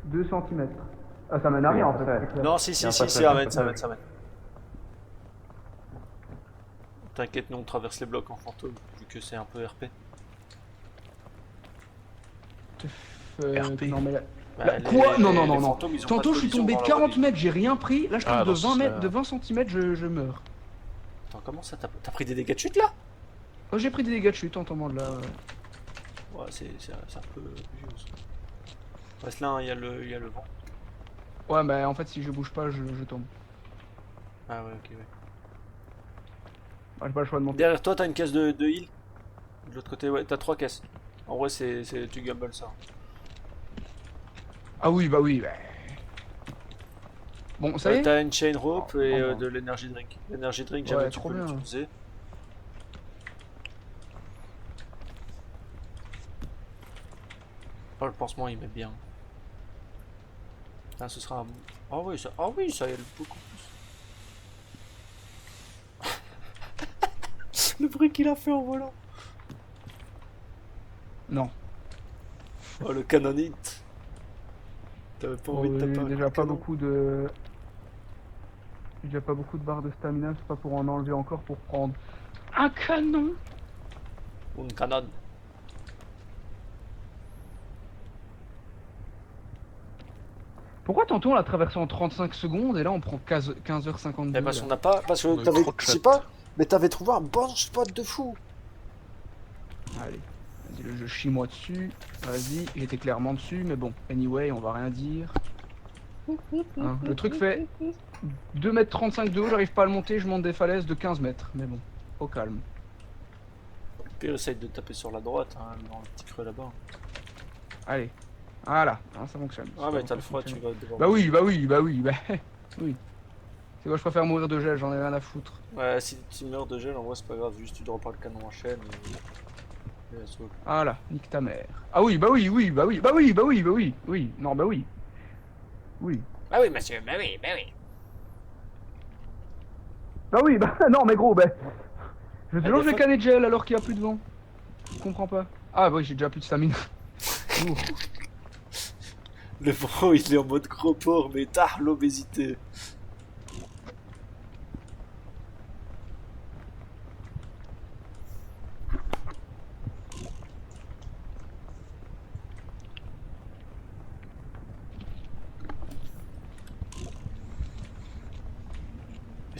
C: 2 cm. Ah, ça mène à rien en fait. c'est clair.
A: Non, si,
D: Y a un
A: ça
D: passage,
A: mène.
D: un passage.
A: T'inquiète, nous on traverse les blocs en fantôme, vu que c'est un peu RP.
B: RP.
C: Non, mais là.
A: Bah,
C: Quoi Non.
A: les fantômes, ils ont
C: Tantôt,
A: pas de
C: je suis
A: collision
C: tombé de
A: dans la
C: 40
A: vraie vie.
C: mètres, j'ai rien pris. Là, je tombe
B: Ah,
C: de
B: non,
C: 20
B: ce
C: mètres,
B: serait-
C: de 20 cm, je meurs.
A: Attends, comment ça t'as pris des dégâts de chute là?
C: Oh, j'ai pris des dégâts de chute en tombant de là.
A: Ouais, c'est un peu vieux ça. Reste là, hein, il y a le vent.
C: Ouais, mais en fait, si je bouge pas, je tombe.
A: Ah ouais, ok, ouais.
C: Ah, j'ai pas le choix de monter.
A: Derrière toi, t'as une caisse de heal. De l'autre côté, ouais, t'as 3 caisses. En vrai, tu gambles ça.
C: Ah oui, bah oui. Bon, ça y est.
A: T'as une chain rope
C: Oh,
A: et
C: oh,
A: de l'énergie drink. L'énergie drink,
C: Ouais,
A: jamais tu
C: trop
A: peux
C: bien.
A: l'utiliser. Oh, le pansement, il met bien. Ah, ce sera un... Ah oui, ça aide beaucoup plus. Le bruit qu'il a fait en volant.
C: Non.
A: Oh, le canonite. T'avais pas envie de
C: J'ai
A: taper un
C: déjà
A: coup de
C: pas
A: canon.
C: beaucoup de. J'ai déjà pas beaucoup de barres de stamina, c'est pas pour en enlever encore pour prendre un canon.
A: Ou une canon.
C: Pourquoi tantôt on l'a traversé en 35 secondes et là on prend 15h52
A: Eh, parce
C: là.
A: qu'on n'a pas... Parce
B: On a
A: que
B: eu
A: t'avais...
B: trop de
A: Je sais
B: chat.
A: pas, mais t'avais trouvé un bon spot de fou.
C: Allez, vas-y, le jeu chie moi dessus. Vas-y, j'étais clairement dessus, mais bon, anyway, on va rien dire. Hein, le truc fait 2,35 m de haut, j'arrive pas à le monter, je monte des falaises de 15 mètres, mais bon, au calme.
A: Puis essaye de taper sur la droite, hein, dans le petit creux là-bas.
C: Allez, voilà, hein, ça fonctionne.
A: Ah
C: Ça
A: mais
C: va
A: t'as le froid, tu
C: fonctionner.
A: vas devoir...
C: Bah oui, oui. C'est quoi, je préfère mourir de gel, j'en ai rien à foutre.
A: Ouais, si tu meurs de gel, en vrai c'est pas grave, juste tu dois pas le canon en chaîne et ça va.
C: Voilà, nique ta mère. Ah oui, oui. Non, bah oui. Oui.
A: Ah oui monsieur, bah oui.
C: Bah oui, bah non, mais gros, bah. Je
A: des
C: déloge les
A: fois-
C: canets de gel alors qu'il y a plus de vent. Je comprends pas. Ah, bah oui, j'ai déjà plus de stamina. Lourd.
A: Le pro il est en mode gros porc, mais tard l'obésité.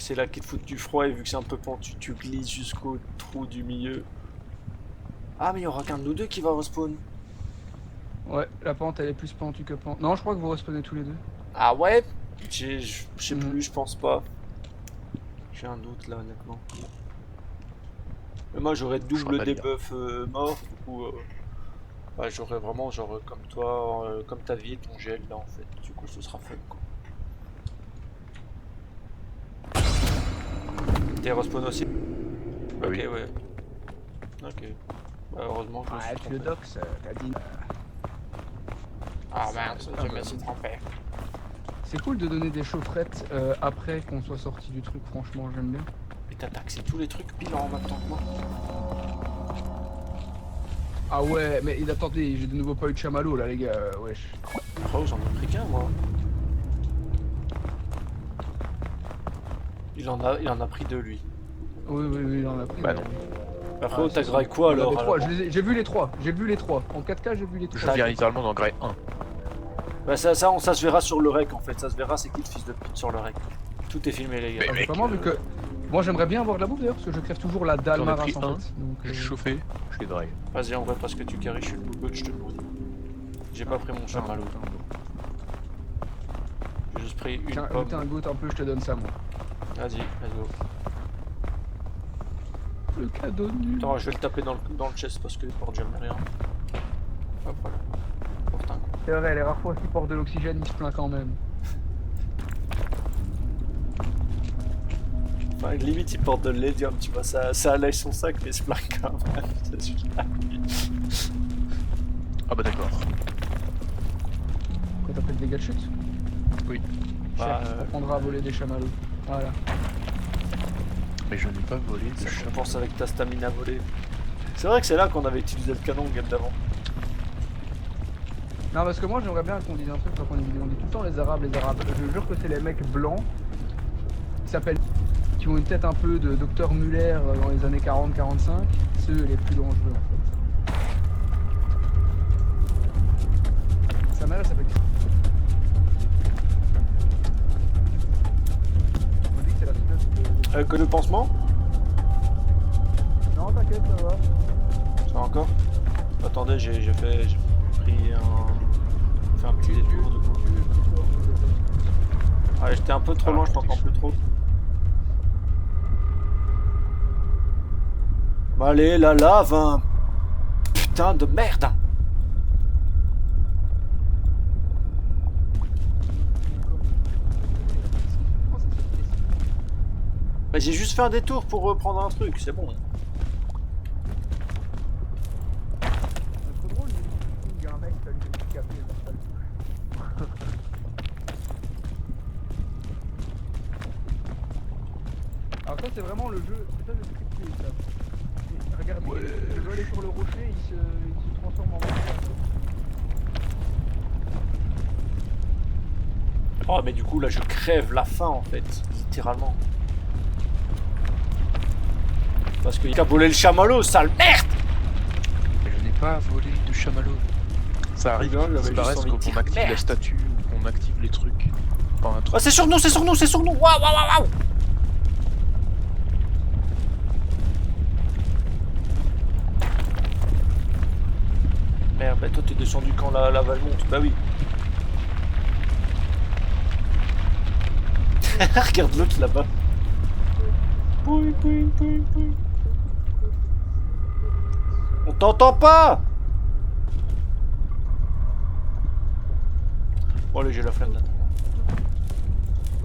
A: c'est là qu'ils te foutent du froid et vu que c'est un peu pentu, tu glisses jusqu'au trou du milieu. Ah mais il y aura qu'un de nous deux qui va respawn.
C: Ouais, la pente elle est plus pentue que pente. Non, je crois que vous respawnez tous les deux.
A: Ah ouais? Je sais
C: Mhm.
A: plus, je pense pas. J'ai un doute là honnêtement. Mais moi j'aurais
B: Je
A: double
B: pas dire.
A: debuff mort, du coup bah, j'aurais vraiment genre comme toi, comme ta vie et ton gel là en fait. Du coup ce sera fun quoi. T'es respawn aussi?
B: Bah
A: Ok
B: oui.
A: ouais. Ok. Bah, heureusement que je me suis
C: Ouais, puis le
A: trompé.
C: dox, t'as dit.
A: Ah mince, je me suis trompé.
C: C'est cool de donner des chaufferettes après qu'on soit sorti du truc, franchement, j'aime bien.
A: Mais t'as taxé tous les trucs pile en même temps que moi.
C: Ah ouais, mais attendez, j'ai de nouveau pas eu de chamallow là, les gars, wesh.
A: Oh, j'en ai pris qu'un moi. Il en a pris deux lui.
C: Oui, il en a pris.
B: Bah non.
A: Après,
C: Ah,
A: t'as
C: si,
A: graille
C: si.
A: quoi
C: Il y en
A: alors
C: avait trois,
A: alors
C: j'ai vu les trois, En 4K, j'ai vu les
B: Je
C: trois.
B: viens littéralement dans Grey 1.
A: Bah ça se verra sur le rec en fait. Ça se verra c'est qui le fils de pute sur le rec. Tout est filmé les gars.
B: Mais-
C: Ah, vraiment, vu que. Moi j'aimerais bien avoir de la bouffe d'ailleurs, parce que je crève toujours la dalle
B: J'en ai
C: marasse
B: pris
C: en
B: un,
C: fait. Donc,
B: J'ai chauffé, je l'ai dry.
A: Vas-y en vrai parce que tu carry, je suis le boubeux, je te le dis. J'ai pas pris mon chamallow. J'ai juste pris une
C: Tiens,
A: pomme.
C: goûte un goût un peu, je te donne ça moi.
A: Vas-y, let's go.
C: Le cadeau de nul.
A: Attends, je vais le taper dans le chest parce que pour jamais rien. Hop voilà. Porte un coup.
C: C'est vrai, les rares fois qu'il porte de l'oxygène, il se plaint quand même.
A: Enfin, limite il porte de l'hélium, tu vois, ça allège son sac mais il se plaint quand même. C'est super.
B: Ah bah d'accord.
C: Quoi, t'as fait le dégât de chute?
B: Oui.
A: Bah,
C: On prendra à voler des chamallows. Voilà.
B: Mais je n'ai pas volé de
A: ça
B: chat.
A: compense avec ta stamina volée. C'est vrai que c'est là qu'on avait utilisé le canon au game d'avant.
C: Non, parce que moi j'aimerais bien qu'on dise un truc quand on dit tout le temps les Arabes. Je jure que c'est les mecs blancs qui s'appellent. Qui ont une tête un peu de Dr Muller dans les années 40-45. C'est eux les plus dangereux en fait. Sa mère elle s'appelle. On dit que c'est la filleuse de.
A: Que le pansement?
C: Non, t'inquiète, ça va.
A: Ça va encore? Attendez, j'ai pris un petit détour du coup. Ouais, j'étais un peu trop loin, je t'entends plus trop. Bah allez, la lave, hein. Putain de merde. Bah, j'ai juste fait un détour pour reprendre un truc, c'est bon.
C: C'est trop drôle, il y a un mec qui a lui des cafés dans sa bouche. Alors ça c'est vraiment le jeu, c'est ça le script ça. Et regarde, je veux aller sur le rocher, il se transforme en rocher.
A: Oh mais du coup là je crève la faim en fait, littéralement. Parce qu'il a volé le chamallow, sale merde.
B: Mais je n'ai pas volé de chamallow. Ça arrive
A: Non,
B: qu'il
A: j'avais juste
B: disparaisse
A: envie de
B: quand
A: dire
B: on active
A: merde.
B: la statue ou qu'on active les trucs. Enfin, un truc.
A: Oh c'est sur nous, c'est sur nous, c'est sur nous. Waouh waouh waouh waouh. Merde, bah toi t'es descendu quand la vague monte, bah oui. Regarde l'autre là-bas. Pouille, pouille, pouille, pouille. On t'entend pas. Bon allez, j'ai la flemme d'attendre.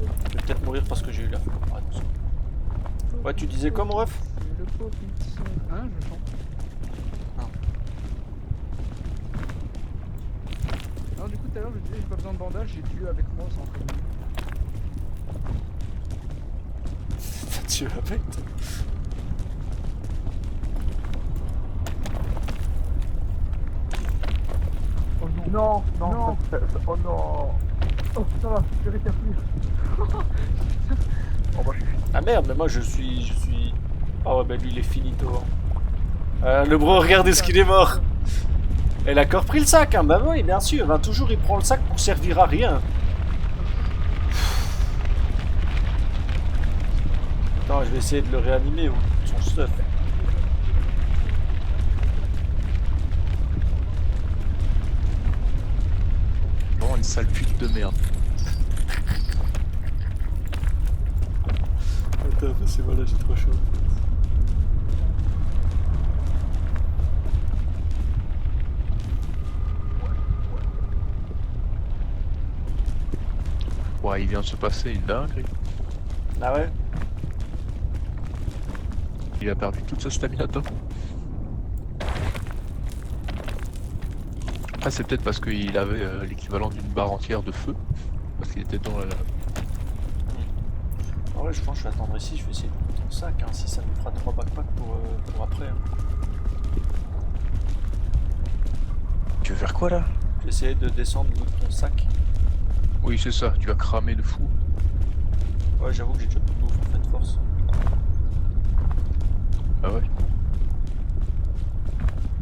A: Je vais peut-être mourir parce que j'ai eu la flemme. Ouais, non, c'est- ouais, tu disais quoi mon ref?
C: Le profit. Hein, je chante.
A: Non.
C: Non, du coup tout à l'heure je disais j'ai pas besoin de bandage, j'ai tué avec moi sans prévenir.
A: T'as tué avec toi.
C: Oh non.
D: Non,
C: Non.
D: oh non.
C: Oh ça va, je vais rétablir.
D: Oh bah je suis fini.
A: Ah merde, mais moi je suis... Ah ouais, bah lui il est finito. Hein. Le bro, regardez ce qu'il est mort. Elle a encore pris le sac, hein. Bah oui, bien sûr. Hein. Toujours il prend le sac pour servir à rien. Attends, je vais essayer de le réanimer ou son stuff.
B: Vraiment une sale pute de merde.
A: Attends, c'est voilà, j'ai trop chaud.
B: Ouais, il vient de se passer une dinguerie.
A: Ah ouais?
B: Il a perdu toute sa stamina top. Après, c'est peut-être parce qu'il avait l'équivalent d'une barre entière de feu. Parce qu'il était dans la.
A: Ah ouais, je pense que je vais attendre ici, je vais essayer de prendre ton sac, hein, si ça me fera 3 backpacks pour après. Hein.
B: Tu veux faire quoi là?
A: Je vais essayer de descendre de ton sac.
B: Oui, c'est ça, tu vas cramer de fou.
A: Ouais, j'avoue que j'ai déjà plus de bouffe en fait, force.
B: Ah ouais?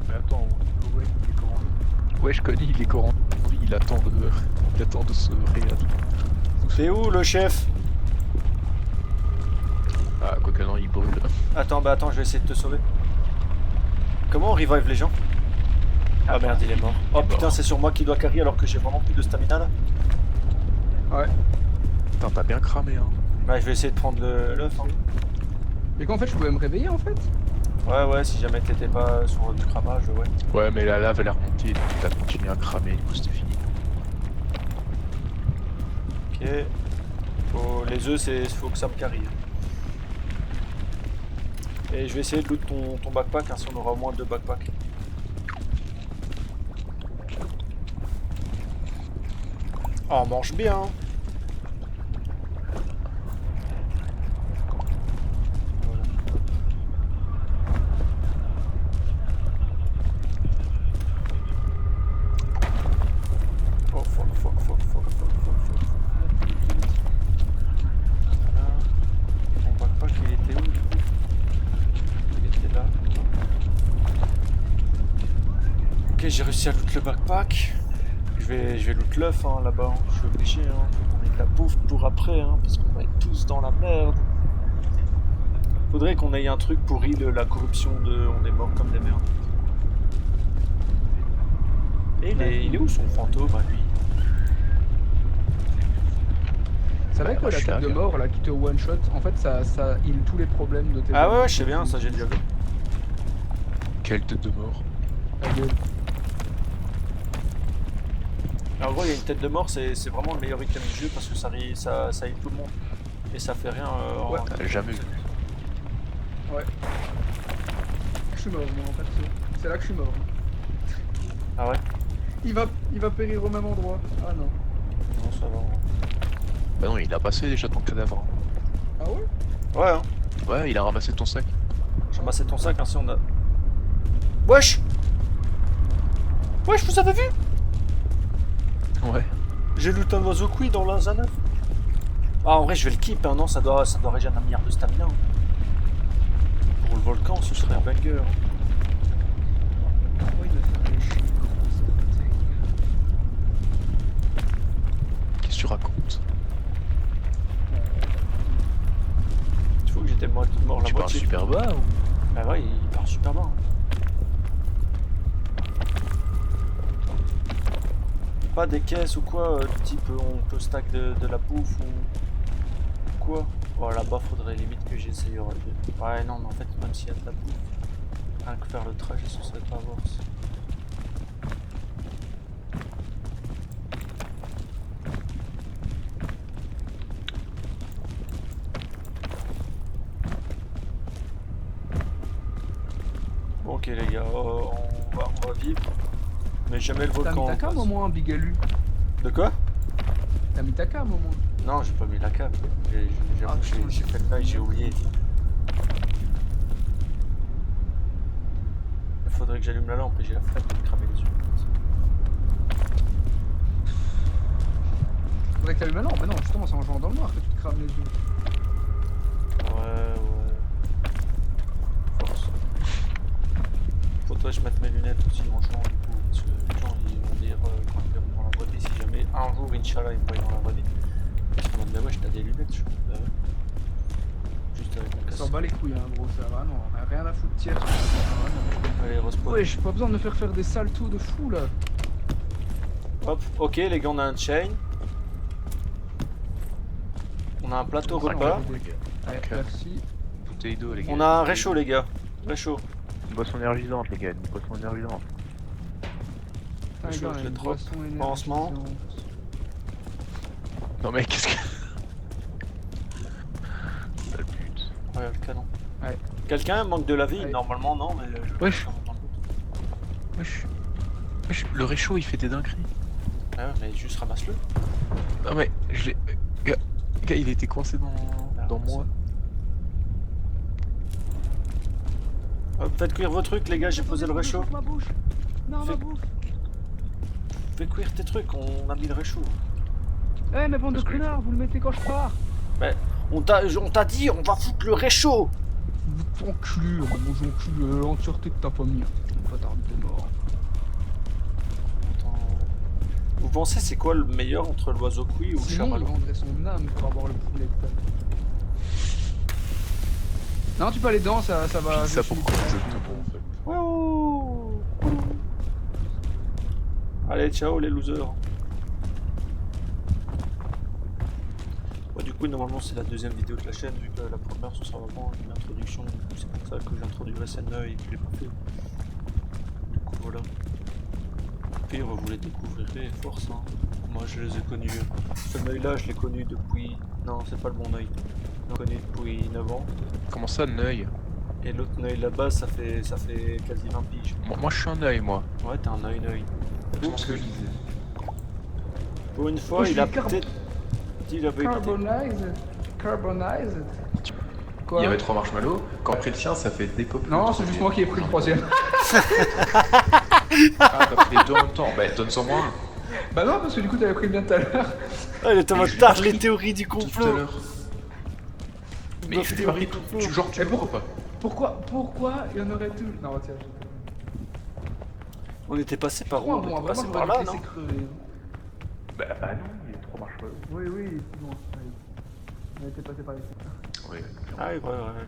D: Mais attends, Lowell, il est comment?
B: Ouais, je connais, il est courant. Il attend de se réanimer.
A: T'es où le chef?
B: Ah, quoique non, il brûle.
A: Attends, bah attends, je vais essayer de te sauver. Comment on revive les gens? Ah merde, il est mort. Oh
B: Il est
A: putain,
B: mort.
A: c'est sur moi qui doit carry alors que j'ai vraiment plus de stamina là.
C: Ouais.
B: Putain, t'as bien cramé, hein.
A: Ouais, je vais essayer de prendre l'œuf. Hein.
C: Et qu'en fait, je pouvais me réveiller en fait.
A: Ouais, si jamais t'étais pas sur du cramage, ouais.
B: Ouais, mais la lave elle est remontée, donc t'as continué à cramer, du coup c'était fini.
A: Ok. Les œufs, faut que ça me carry. Hein. Et je vais essayer de loot ton backpack, hein, si on aura au moins 2 backpacks. Oh, on mange bien. Hein. Voilà. Oh fuck. Voilà. Mon backpack il était où du coup? Il était là. Ok, j'ai réussi à loot le backpack. Je vais loot l'œuf hein, là-bas, hein. Je suis obligé. Hein. On ait de la bouffe pour après, hein, parce qu'on va être tous dans la merde. Faudrait qu'on ait un truc pour heal la corruption de on est mort comme des merdes. Et il est où son fantôme à lui?
C: C'est vrai
B: Bah,
C: que
B: moi, je
C: la
B: suis
C: tête
B: là,
C: de
B: gars.
C: mort là qui te one shot, en fait ça heal tous les problèmes de tes.
A: Ah ouais, je sais bien, ça j'ai déjà vu.
B: Quelle tête de mort.
C: Ta gueule.
A: En gros, il y a une tête de mort, c'est vraiment le meilleur item du jeu parce que ça heal tout le monde. Et ça fait rien
C: Ouais.
A: en...
B: T'as jamais vu.
C: Ouais. Je suis mort moi en fait. C'est là que je suis mort.
A: Ah ouais?
C: Il va périr au même endroit. Ah non.
A: Non, ça va.
B: Bah non, il a passé déjà ton cadavre.
C: Ah ouais?
A: Ouais, hein.
B: Ouais, il a ramassé ton sac.
A: J'ai ramassé ton sac, ainsi on a... Wesh! Wesh, vous avez vu?
B: Ouais.
A: J'ai looté un oiseau cuit dans la Zanaf. Ah, en vrai, je vais le keep, hein. Non, ça doit régénérer un milliard de stamina. Hein. Pour le volcan, ce serait un banger.
C: Pourquoi il va faire les chiens?
B: Qu'est-ce que tu racontes?
A: Il faut que j'étais mort la
B: Tu parles
A: moitié.
B: super bas ou?
A: Ah ouais, il part super bas. Hein. Pas des caisses ou quoi, type on peut stack de la bouffe ou quoi. Oh là-bas, faudrait limite que j'essaye. Ouais, non, mais en fait, même s'il y a de la bouffe, rien que faire le trajet, ce serait pas worse. Bon, ok les gars, on va vivre. Mais jamais le
C: T'as
A: volcan.
C: mis ta cam au moins, Bigalu?
A: De quoi?
C: T'as mis ta cam au moins?
A: Non, j'ai pas mis la cape. J'avoue que
C: putain,
A: j'ai fait le bail, j'ai oublié. Il faudrait que j'allume la lampe et j'ai la flemme de me cramer les yeux.
C: Faudrait que t'allumes la lampe, mais non, justement, c'est en jouant dans le noir que tu te crames les yeux.
A: Ouais. Force. Faudrait que je mette mes lunettes aussi en jouant du coup. Parce que les gens ils vont dire quand ils verront dans la vraie vie, si jamais un jour, Inch'Allah, ils me voient dans la vraie vie. Ils se demandent, mais ouais, t'as des lunettes, je bah ouais. Juste juste avec la
C: On
A: casse.
C: s'en bat les couilles, hein, gros, ça va, non, on a rien à foutre tiers.
A: Allez, respawn.
C: Ouais, j'ai pas besoin de me faire des saltos de fou là.
A: Hop, ok les gars, on a un chain. On a un plateau
C: Ça, on
A: repas.
C: va aider. Ouais,
B: Ok.
C: merci.
B: Bouteille d'eau, les gars.
A: On a un réchaud les gars. Réchaud.
D: Une boisson énergisante, les gars, une boisson énergisante.
C: Putain, les
A: Je
C: gars, on a
A: le
C: une
A: drop.
C: boisson
A: Pansement.
C: énergisante.
B: Non, mais qu'est-ce que. Sale pute.
A: Ouais, le canon.
C: Ouais.
A: Quelqu'un manque de la vie?
C: Ouais.
A: Normalement non, mais...
B: Wesh. Wesh. Wesh, le réchaud il fait des dingueries.
A: Ah ouais, mais juste ramasse-le.
B: Non, mais je l'ai. Gars, il était coincé dans moi.
A: Hop, faites cuire vos trucs les gars, j'ai posé le réchaud.
C: Ma bouche. Non,
A: Fais-
C: ma bouche.
A: Fais cuire tes trucs, on a mis le réchaud.
C: Eh, mais bande de
B: Parce que-
C: connards, vous le mettez quand je pars.
A: On t'a dit, on va foutre le réchaud.
C: Vous enculé, mon jeu enculé, l'entièreté de ta famille. Pas tard, t'es mort.
A: Attends. Vous pensez c'est quoi le meilleur entre l'oiseau cuit ou le
C: Sinon, il
A: chamallow?
C: vendrait son âme pour avoir le poulet. Non, tu peux aller dedans, ça va.
B: Ça
C: je
B: pourquoi
C: suis-
B: je te bon en fait.
A: Wouhou. Allez, ciao les losers. Ouais, du coup, normalement, c'est la deuxième vidéo de la chaîne, vu que la première, ce sera vraiment une introduction. C'est pour ça que j'introduirai Sen'Neu et que je l'ai pas fait. Du coup, voilà. Au pire, vous les découvrirez, force. Hein. Moi, je les ai connus. Ce œil-là, je l'ai connu depuis. Non, c'est pas le bon œil. Je l'ai connu depuis 9 ans.
B: Comment ça, un œil?
A: Et l'autre œil là-bas, ça fait quasi 20 piges.
B: Moi je suis un œil, moi.
A: Ouais, t'as un œil.
B: C'est ce que je disais.
A: Pour une fois,
C: Oh, je
A: il a
C: suis
A: peut-être dit la vérité.
C: Carbonized. Quoi?
E: Il y avait 3 marshmallows, quand on a pris le sien, ça fait des pop.
C: Non, c'est juste moi qui ai pris le troisième.
E: Ah, t'as pris les deux en même temps, bah donne-en moi un.
C: Bah non, parce que du coup, t'avais pris le bien tout à l'heure.
A: Ah, il est en mode tard les théories du
E: Tout à
A: complot.
E: l'heure.
A: Mais
E: Mais je t'ai pas pris tout. Genre, tu
C: Mais
E: le crois pas.
C: Pourquoi il y en aurait tout? Non, tiens,
A: On était passé par où?
C: Bon,
A: On était
C: vraiment,
A: passé
C: je
A: par là, non?
C: crever.
D: Bah non, il y a 3 marshmallows.
C: Oui, c'est bon. On était passé par ici.
E: Oui.
A: Ah oui, ouais.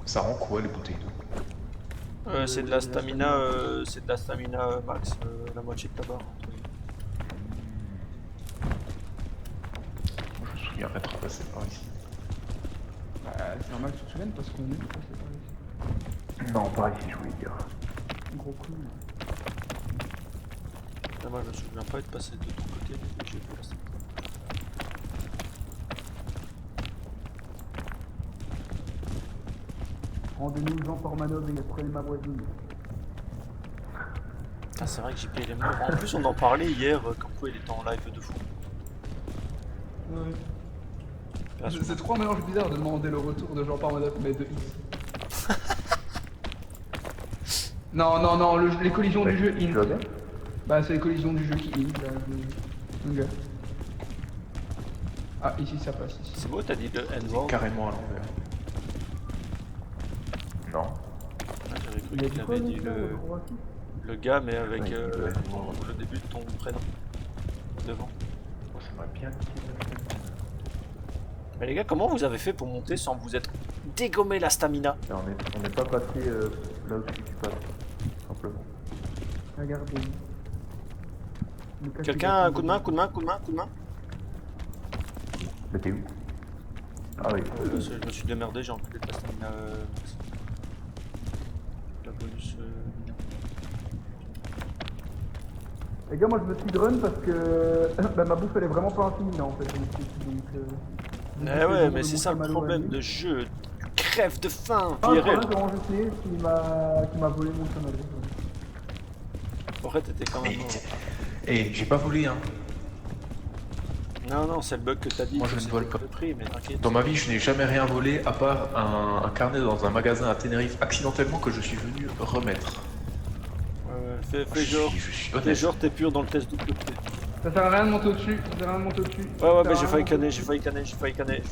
E: Ça rend quoi les bouteilles d'eau?
A: C'est de la stamina, max, la moitié de ta barre.
E: Moi, je me souviens être passé par ici.
C: Bah, c'est normal que tu te souviennes parce qu'on est passé par ici.
D: Non, par ici, je voulais dire.
C: Gros coup.
A: Ah, moi, je me souviens pas être passé de ton côté, mais j'ai fait ça.
C: Rendez-nous Jean Pormanov et prenez ma voisine.
A: Putain, c'est vrai que JP il est mort. En plus, on en parlait hier, comme quoi il était en live de fou.
C: Ouais.
A: Ah,
C: C'est trop un mélange bizarre de demander le retour de Jean Pormanov, mais de X. non, les collisions du jeu
D: Tu vas
C: int.
D: bien?
C: Bah, c'est les collisions du jeu qui int. Là, ok. Ah, ici ça passe. Ici.
A: C'est beau, t'as dit le N-word.
E: Carrément à l'envers.
D: Non.
A: Ah, j'avais cru qu'il avait dit le gars, mais avec
E: Ouais, ouais.
A: le début de ton prénom. Devant.
E: Bon, ça m'a bien dit.
A: Mais les gars, comment vous avez fait pour monter sans vous être dégommé la stamina?
D: Et on n'est pas passé là où tu passes, simplement.
C: Regardez.
A: Quelqu'un, un coup de main.
D: Mais t'es où? Ah oui.
A: Je me suis démerdé, j'ai enculé de la stamina max. La bonus
C: Les gars, moi je me suis run parce que bah, ma bouffe elle est vraiment pas infinie là en fait. Donc,
A: Eh ouais, mais c'est ça le problème de jeu. Tu crèves de faim.
C: Ah, le
A: IRL.
C: problème, comment je sais qui m'a volé mon chamallow.
A: En fait, t'étais quand même.
E: Eh, j'ai pas volé, hein.
A: Non, c'est le bug que t'as dit.
E: Moi, je
A: que
E: ne
A: c'était
E: vole pas.
A: le prix, mais t'inquiète.
E: Dans ma vie, je n'ai jamais rien volé à part un carnet dans un magasin à Tenerife accidentellement que je suis venu remettre.
A: Ouais, fais genre.
E: Je suis
A: Fais
E: honnête.
A: genre, t'es pur dans le test WP.
C: Ça sert à rien de monter au-dessus.
A: Ouais, mais j'ai failli canner.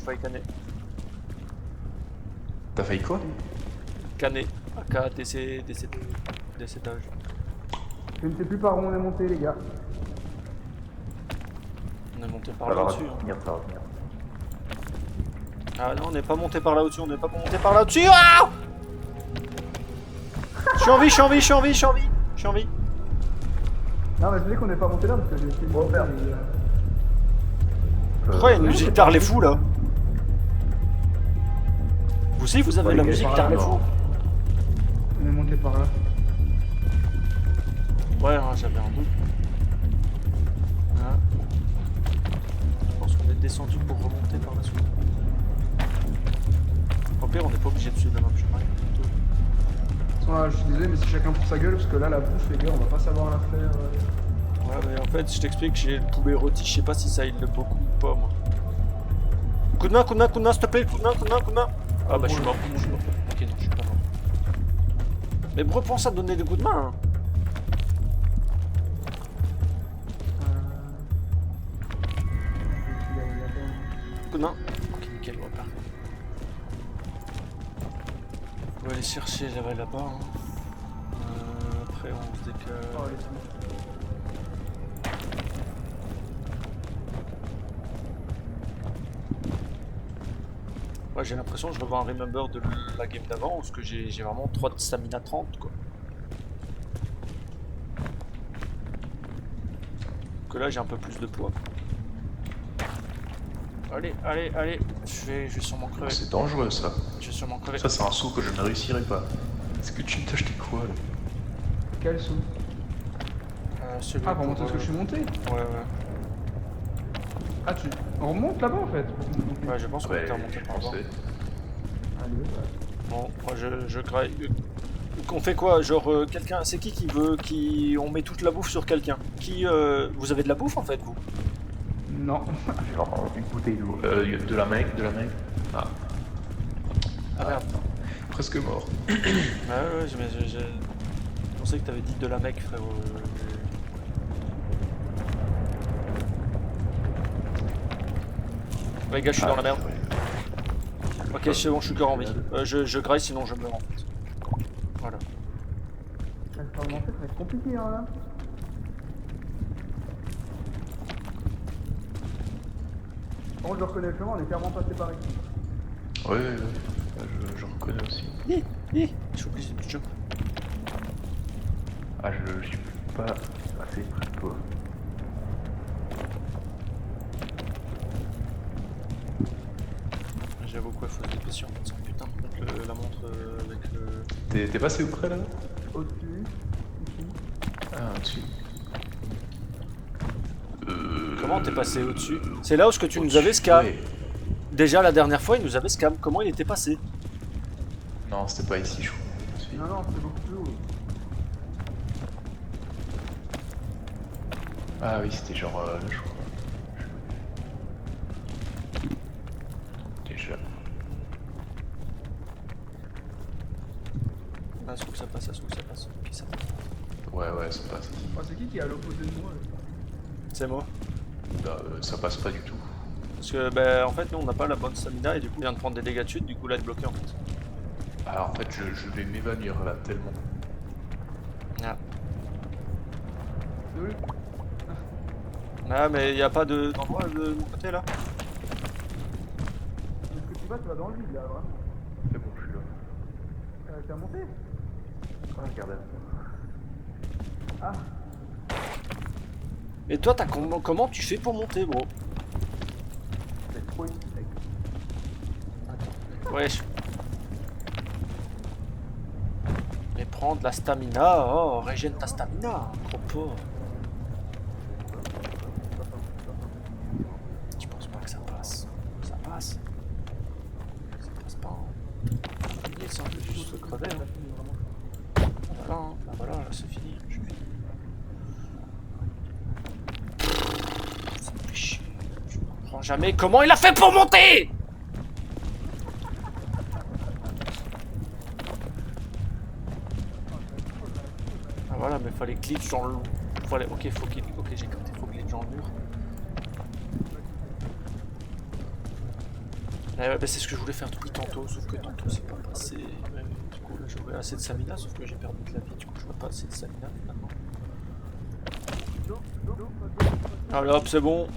E: T'as failli quoi?
A: Canner. AK, DC, décétage.
C: Je ne sais plus par où on est monté les gars.
A: On est monté par
D: Ça va
A: là-dessus.
D: revenir, ça va revenir.
A: Ah non, on n'est pas monté par là au-dessus, on n'est pas monté par là au-dessus. Ah, je suis en vie, je suis en vie, je suis en vie, je suis en vie. Je suis en vie.
C: Non, mais je dis qu'on n'est pas monté là parce que j'ai essayé de monter.
A: Pourquoi il y a une musique d'Harley Fou là? Vous aussi, vous avez la musique d'Harley Fou?
C: On est monté par là.
A: Ouais, hein, j'avais un doute. Hein. Je pense qu'on est descendu pour remonter par la suite. Au pire, on n'est pas obligé de suivre la même chemin.
C: Ah, je suis désolé, mais c'est chacun pour sa gueule parce que là, la bouffe, les gars, on va pas savoir la faire.
A: Ouais, mais en fait, je t'explique, j'ai le poulet rôti, je sais pas si ça aide beaucoup ou pas, moi. Coup de main, s'il te plaît, coup de main. Ah bah, je suis mort. Ok, non, je suis pas mort. Mais repense à donner des coups de main. Hein. Coup de main. Ok, nickel, ouais, parfait. On va aller chercher là-bas. Hein. Après, on se décale.
C: Oh,
A: Ouais, j'ai l'impression que je revois un remember de la game d'avant, parce que j'ai vraiment 3 de stamina 30 quoi. Que là j'ai un peu plus de poids. Allez, je vais sûrement crever.
E: C'est dangereux ça.
A: Je vais sûrement crever.
E: Ça c'est un saut que je ne réussirai pas. Est-ce que tu t'as acheté quoi là?
C: Quel sou?
A: Celui
C: Ah, pour monter parce que je suis monté?
A: Ouais.
C: Ah, on remonte là-bas en fait?
A: Ouais, je pense qu'on était remonté par là.
C: Allez,
A: Bon, moi je graille. On fait quoi? Genre, quelqu'un. C'est qui veut. On met toute la bouffe sur quelqu'un? Vous avez de la bouffe en fait, vous?
C: Non.
E: Genre une bouteille d'eau. De la main. Ah.
A: Ah merde.
E: Presque mort.
A: Ouais, je pensais que t'avais dit de la mec, frérot. Les gars, je suis dans la merde. Ok, c'est bon, je suis encore en vie. Je graille, sinon je meurs en fait. Voilà.
C: Ça va être compliqué hein là. Par contre, je reconnais le chemin, on est clairement passé par ici.
E: Ouais. Je reconnais aussi.
A: Je suis obligé de jump.
E: Ah, je suis pas assez près de toi.
A: J'avoue quoi, faut se dépêcher en fait. Putain, mettre la montre avec le.
E: T'es passé où près là?
C: Au-dessus. Ici.
E: Ah, au-dessus.
A: Comment t'es passé au-dessus? C'est là où tu nous avais scam.
E: Ouais.
A: Déjà la dernière fois, il nous avait scam. Comment il était passé?
E: Non, c'était pas ici, je crois.
C: Non, c'est beaucoup plus haut.
E: Ah oui, c'était genre là, je crois. Déjà.
A: Ah, faut que ça passe, Ok, ça passe.
E: Ouais, ça passe.
C: Oh, c'est qui est à l'opposé de moi là?
A: C'est moi.
E: Là, ça passe pas du tout.
A: Parce que, bah, en fait, nous on n'a pas la bonne stamina et du coup, il vient de prendre des dégâts de chute, du coup, là, il est bloqué en fait.
E: Alors en fait, je vais m'évanouir là, tellement.
A: Ah.
C: Deux.
A: Ah, mais il n'y a pas d'endroit de mon côté là?
C: Est-ce que tu vas dans le vide là, vraiment?
E: C'est bon, je suis là.
C: T'as monté?
E: Ah, regarde.
C: Ah.
A: Et toi, comment tu fais pour monter, bro?
C: C'est trop ici, mec.
A: Wesh. Mais prends de la stamina, oh, régène ta stamina, trop pauvre. Je pense pas que ça passe. Ça passe. Ça passe pas. Il semble juste se crever. Hein. Voilà, là c'est fini. Je finis. Ça me fait chier. Je comprends jamais comment il a fait pour monter. Ah voilà, mais fallait glitch dans le... Ok, j'ai capté, faut glitch dans le mur. Bah, c'est ce que je voulais faire depuis tantôt, sauf que tantôt c'est pas passé. Du coup là j'aurais assez de stamina, sauf que j'ai perdu de la vie, du coup je vois pas assez de stamina maintenant. Allez hop, c'est bon.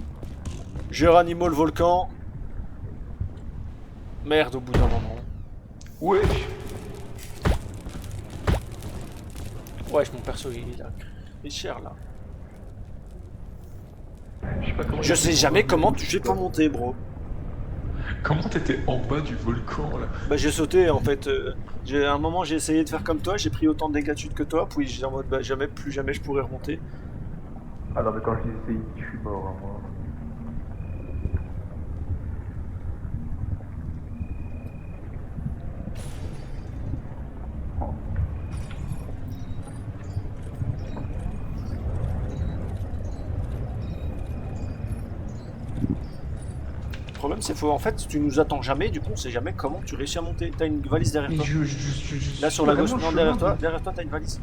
A: J'ai ranimé le volcan. Merde, au bout d'un moment.
E: Ouais.
A: Ouais, mon perso, il est cher, là.
D: Je sais pas comment.
A: Je sais jamais comment tu fais pour monter, bro.
E: Comment t'étais en bas du volcan là?
A: Bah j'ai sauté en fait. À un moment j'ai essayé de faire comme toi, j'ai pris autant de dégâts de chute que toi, puis j'étais en mode bah jamais, plus jamais je pourrais remonter.
D: Ah non, mais quand je dis essayé, je suis mort, hein, moi.
A: Le problème c'est faut en fait tu nous attends jamais, du coup on sait jamais comment tu réussis à monter. T'as une valise derrière
C: Mais
A: toi.
C: je
A: Là sur la gauche,
C: vraiment
A: non
C: chemin,
A: derrière toi t'as une valise.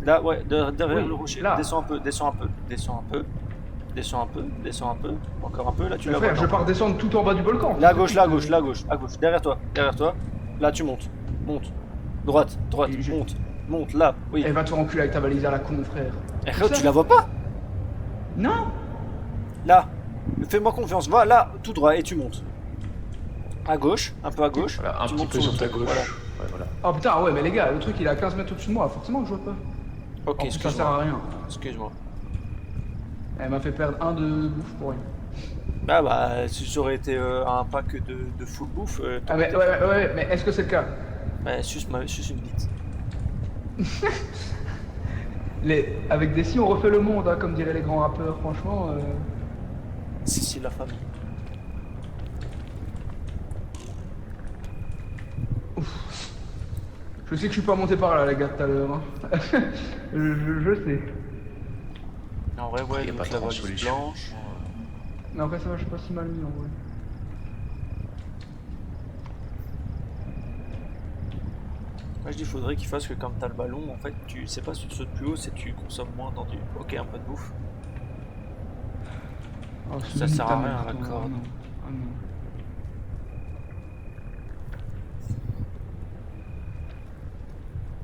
A: Là ouais, derrière
C: Oui,
A: le rocher.
C: là.
A: Descends un peu, descends un peu, descends un peu, descends un peu, descends un peu, encore un peu, là tu
C: Mais
A: la
C: frère,
A: vois.
C: je pars descendre tout en bas du volcan.
A: Là à gauche, là à gauche, là à gauche, à gauche, derrière toi, là tu montes, monte, droite,
C: Et je-
A: monte, là, oui.
C: Elle va te faire enculer avec ta valise à la con, frère.
A: Eh, frérot, tu la vois pas?
C: Non.
A: Là, fais-moi confiance, va là, tout droit et tu montes. À gauche, un peu à gauche.
E: Voilà, un
A: tu
E: petit
A: montes
E: peu sur
A: le
E: ta
A: truc,
E: gauche.
A: voilà.
E: Ouais, voilà.
C: Oh putain, ouais, mais les gars, le truc il est à 15 mètres au-dessus de moi, forcément que je vois pas.
A: Ok,
C: En plus, ça sert à
A: excuse-moi.
C: rien.
A: Excuse-moi.
C: Elle m'a fait perdre un de bouffe pour rien.
A: Bah, si j'aurais été un pack de full bouffe,
C: Ah, mais ouais, mais est-ce que c'est le cas?
A: bah, suce une bite.
C: Avec des si on refait le monde, hein, comme diraient les grands rappeurs, franchement.
A: Si, la famille.
C: Je sais que je suis pas monté par là, les gars, tout à l'heure. Hein. je sais.
A: En vrai, ouais,
E: Il y a
A: donc
E: pas
A: la
E: trop de
A: valise
E: solution.
A: blanche.
C: Mais après, ça va, je suis pas si mal mis en vrai.
A: Moi, je dis, faudrait qu'il fasse que comme t'as le ballon, en fait, tu sais pas si tu sautes plus haut, c'est tu consommes moins dans du. Ok, un peu de bouffe.
C: Oh,
A: Ça sert à rien, la
C: attends,
A: corde.
C: ah non. Ah non.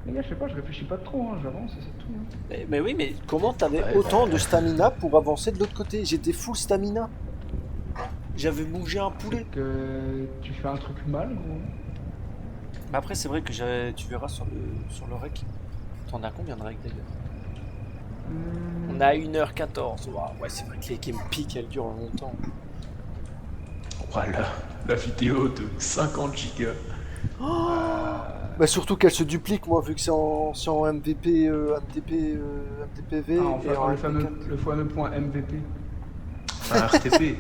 C: Les gars, je sais pas, je réfléchis pas trop, hein, j'avance et c'est tout. Hein.
A: Mais oui, mais comment t'avais
E: Ouais,
A: autant de stamina pour avancer de l'autre côté? J'étais full stamina. J'avais bougé un poulet.
C: Que tu fais un truc mal, gros.
A: Mais après, c'est vrai que tu verras sur le rec. T'en as combien de rec d'ailleurs? On a 1h14. Waouh, ouais, c'est vrai que les Game Peak elles durent longtemps.
E: Voilà, la vidéo de 50 gigas.
A: Bah, surtout qu'elle se duplique, moi, vu que c'est en MVP, MTPV.
C: Ah, enfin,
A: et en
C: le fameux point MVP.
E: Un RTP.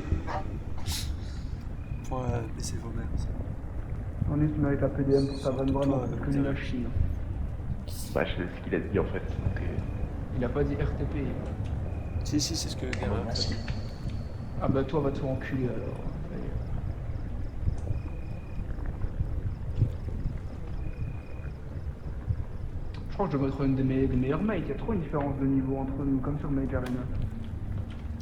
A: Point baisser vos mères.
C: On est, tu mérites la PDM pour ta vanne vraiment,
A: Toi,
C: parce que nul à chier.
D: Bah, je sais ce qu'il a dit en fait. Donc,
C: Il a pas dit RTP.
A: Si, c'est ce que Gamer a dit.
C: Ah bah toi, va te faire enculer alors. Ça y est. Je crois que je dois mettre une des meilleures mates. Il y a trop une différence de niveau entre nous, comme sur Major Arena.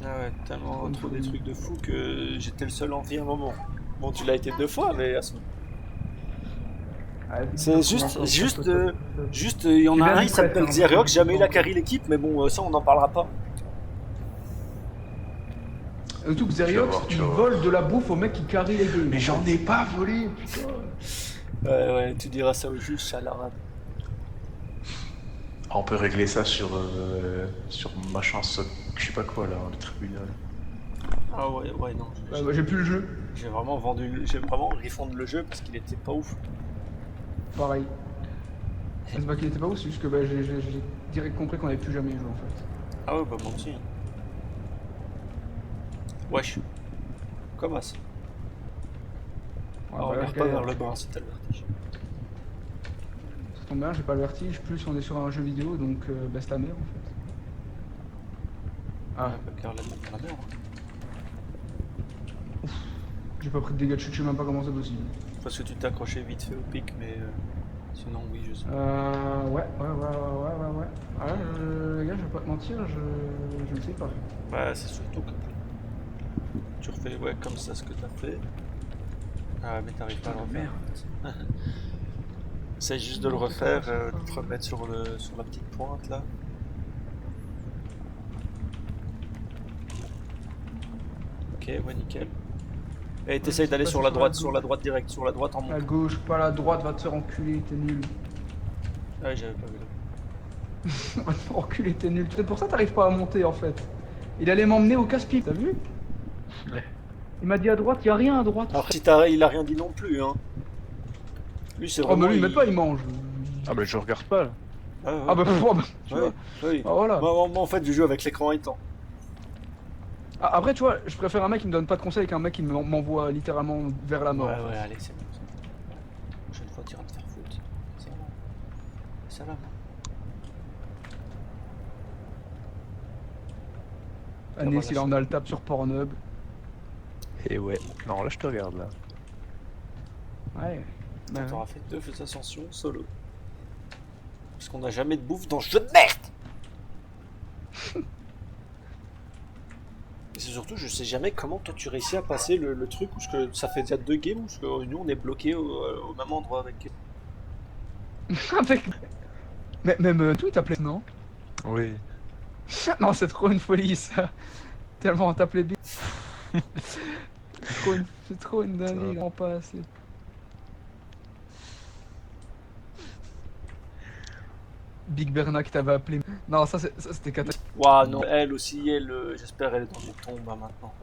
A: Ah ouais, tellement trop des trucs de fou que j'étais le seul en vie à un moment. Bon, tu l'as été 2 fois, mais à ce moment.
C: Ah,
A: C'est juste, il y en a un, il s'appelle Xeriox, jamais il a carry l'équipe, mais bon, ça on n'en parlera pas.
C: Surtout que Xeriox,
E: tu
C: il
E: vas voir.
C: vole de la bouffe au mec qui carry les games.
E: Mais j'en ai pas volé, putain.
A: Ouais, tu diras ça au juge, ça l'arabe.
E: Ah, on peut régler ça sur machin, je sais pas quoi là, le tribunal.
A: Ah ouais, non.
C: Ouais, bah, j'ai plus le jeu.
A: J'ai vraiment refondre le jeu parce qu'il était pas ouf.
C: Pareil. C'est pas qu'il était pas ouf, c'est juste que bah, j'ai direct compris qu'on avait plus jamais joué en fait.
A: Ah ouais, bah moi aussi. Wesh. Commence.
C: Ouais,
A: Oh,
C: bah, là,
A: regarde
C: je
A: pas
C: galère.
A: vers le bas, c'est le vertige.
C: Ça tombe bien, j'ai pas le vertige, plus on est sur un jeu vidéo, donc baisse ta mère en fait. Ah,
A: Ouais, bah car la merde.
C: j'ai pas pris de dégâts de chute, je sais même pas comment c'est possible.
A: Parce que tu t'es accroché vite fait au pic, mais sinon oui, je sais.
C: Ouais. Ah, les gars, je vais pas te mentir, je ne sais pas.
A: Bah c'est surtout que tu refais comme ça ce que t'as fait. Ah mais t'arrives pas à le refaire.
C: Merde.
A: C'est juste de le refaire, de te remettre sur la petite pointe là. Ok, ouais nickel. Et t'essayes d'aller sur la droite direct, sur la droite en
C: La
A: montant.
C: gauche, pas la droite, va te faire enculer, t'es nul.
A: Ouais, j'avais pas vu là.
C: Va te faire enculer, t'es nul. C'est pour ça que t'arrives pas à monter en fait. Il allait m'emmener au casse-pipe, t'as vu?
B: Ouais.
C: Il m'a dit à droite, y a rien à droite.
A: Après, si il a rien dit non plus, hein. Lui, c'est
C: Oh,
A: vraiment.
C: mais lui, il met pas, il mange.
B: Ah bah je regarde pas là.
A: Ah, ouais.
C: Ah bah, tu
A: Ouais,
C: vois.
A: oui.
C: Ah, voilà.
A: Moi, en fait, je joue avec l'écran éteint.
C: Ah, après, tu vois, je préfère un mec qui me donne pas de conseils qu'un mec qui m'envoie littéralement vers la mort.
A: Ouais, ouais, allez, c'est bon. La prochaine fois, tu iras te faire foutre. Salam.
C: Anis, il en a le tape sur Pornhub.
B: Et ouais. Non, là je te regarde là.
C: Ouais. Bah,
A: T'auras fait 2 ascensions solo. Parce qu'on n'a jamais de bouffe dans ce jeu de merde. Et c'est surtout, je sais jamais comment toi tu réussis à passer le truc où ça fait déjà 2 games où nous on est bloqué au même endroit avec.
C: avec... Mais même tout, il t'appelait, non?
B: Oui.
C: Non, c'est trop une folie ça. Tellement on t'appelait bien. C'est trop une dinguerie, vraiment pas assez. Big Berna qui t'avait appelé. Non, ça c'était catastrophique.
A: Waouh, non, elle aussi, j'espère elle est dans une tombe hein, maintenant.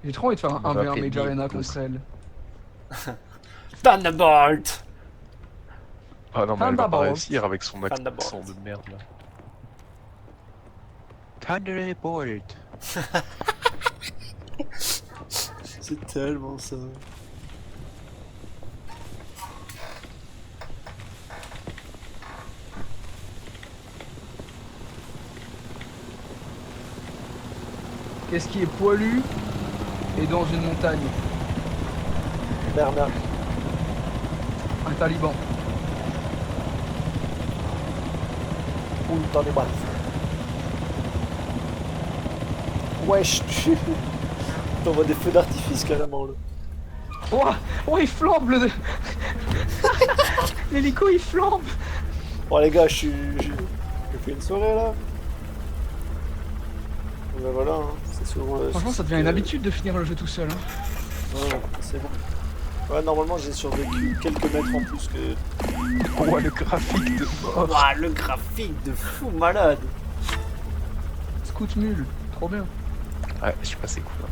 C: J'ai trop envie de faire un
B: On va
C: 1v1
B: appeler
C: Major
B: Big
C: Arena
B: aussi.
C: contre elle.
A: Thunderbolt.
B: Ah non mais elle va pas
C: Thunderbolt.
B: réussir avec son accent
A: Thunderbolt.
B: de merde là. Thunderbolt.
A: C'est tellement ça.
C: Qu'est-ce qui est poilu et dans une montagne?
A: Bernard.
C: Un taliban.
A: Ou dans les boîtes. Wesh. T'envoies des feux d'artifice carrément là.
C: Oh, oh il flambe le... L'hélico il flambe.
A: Bon les gars, j'ai fait une soirée là. Ben voilà, hein. C'est sur.
C: Franchement ça devient une habitude de finir le jeu tout seul. Hein.
A: Ouais, c'est bon. Ouais, normalement j'ai survécu quelques mètres en plus que.
B: Oh le graphique de mort.
A: Ouah, le graphique de fou malade.
C: Scout mule, trop bien.
B: Ouais, je suis passé cool.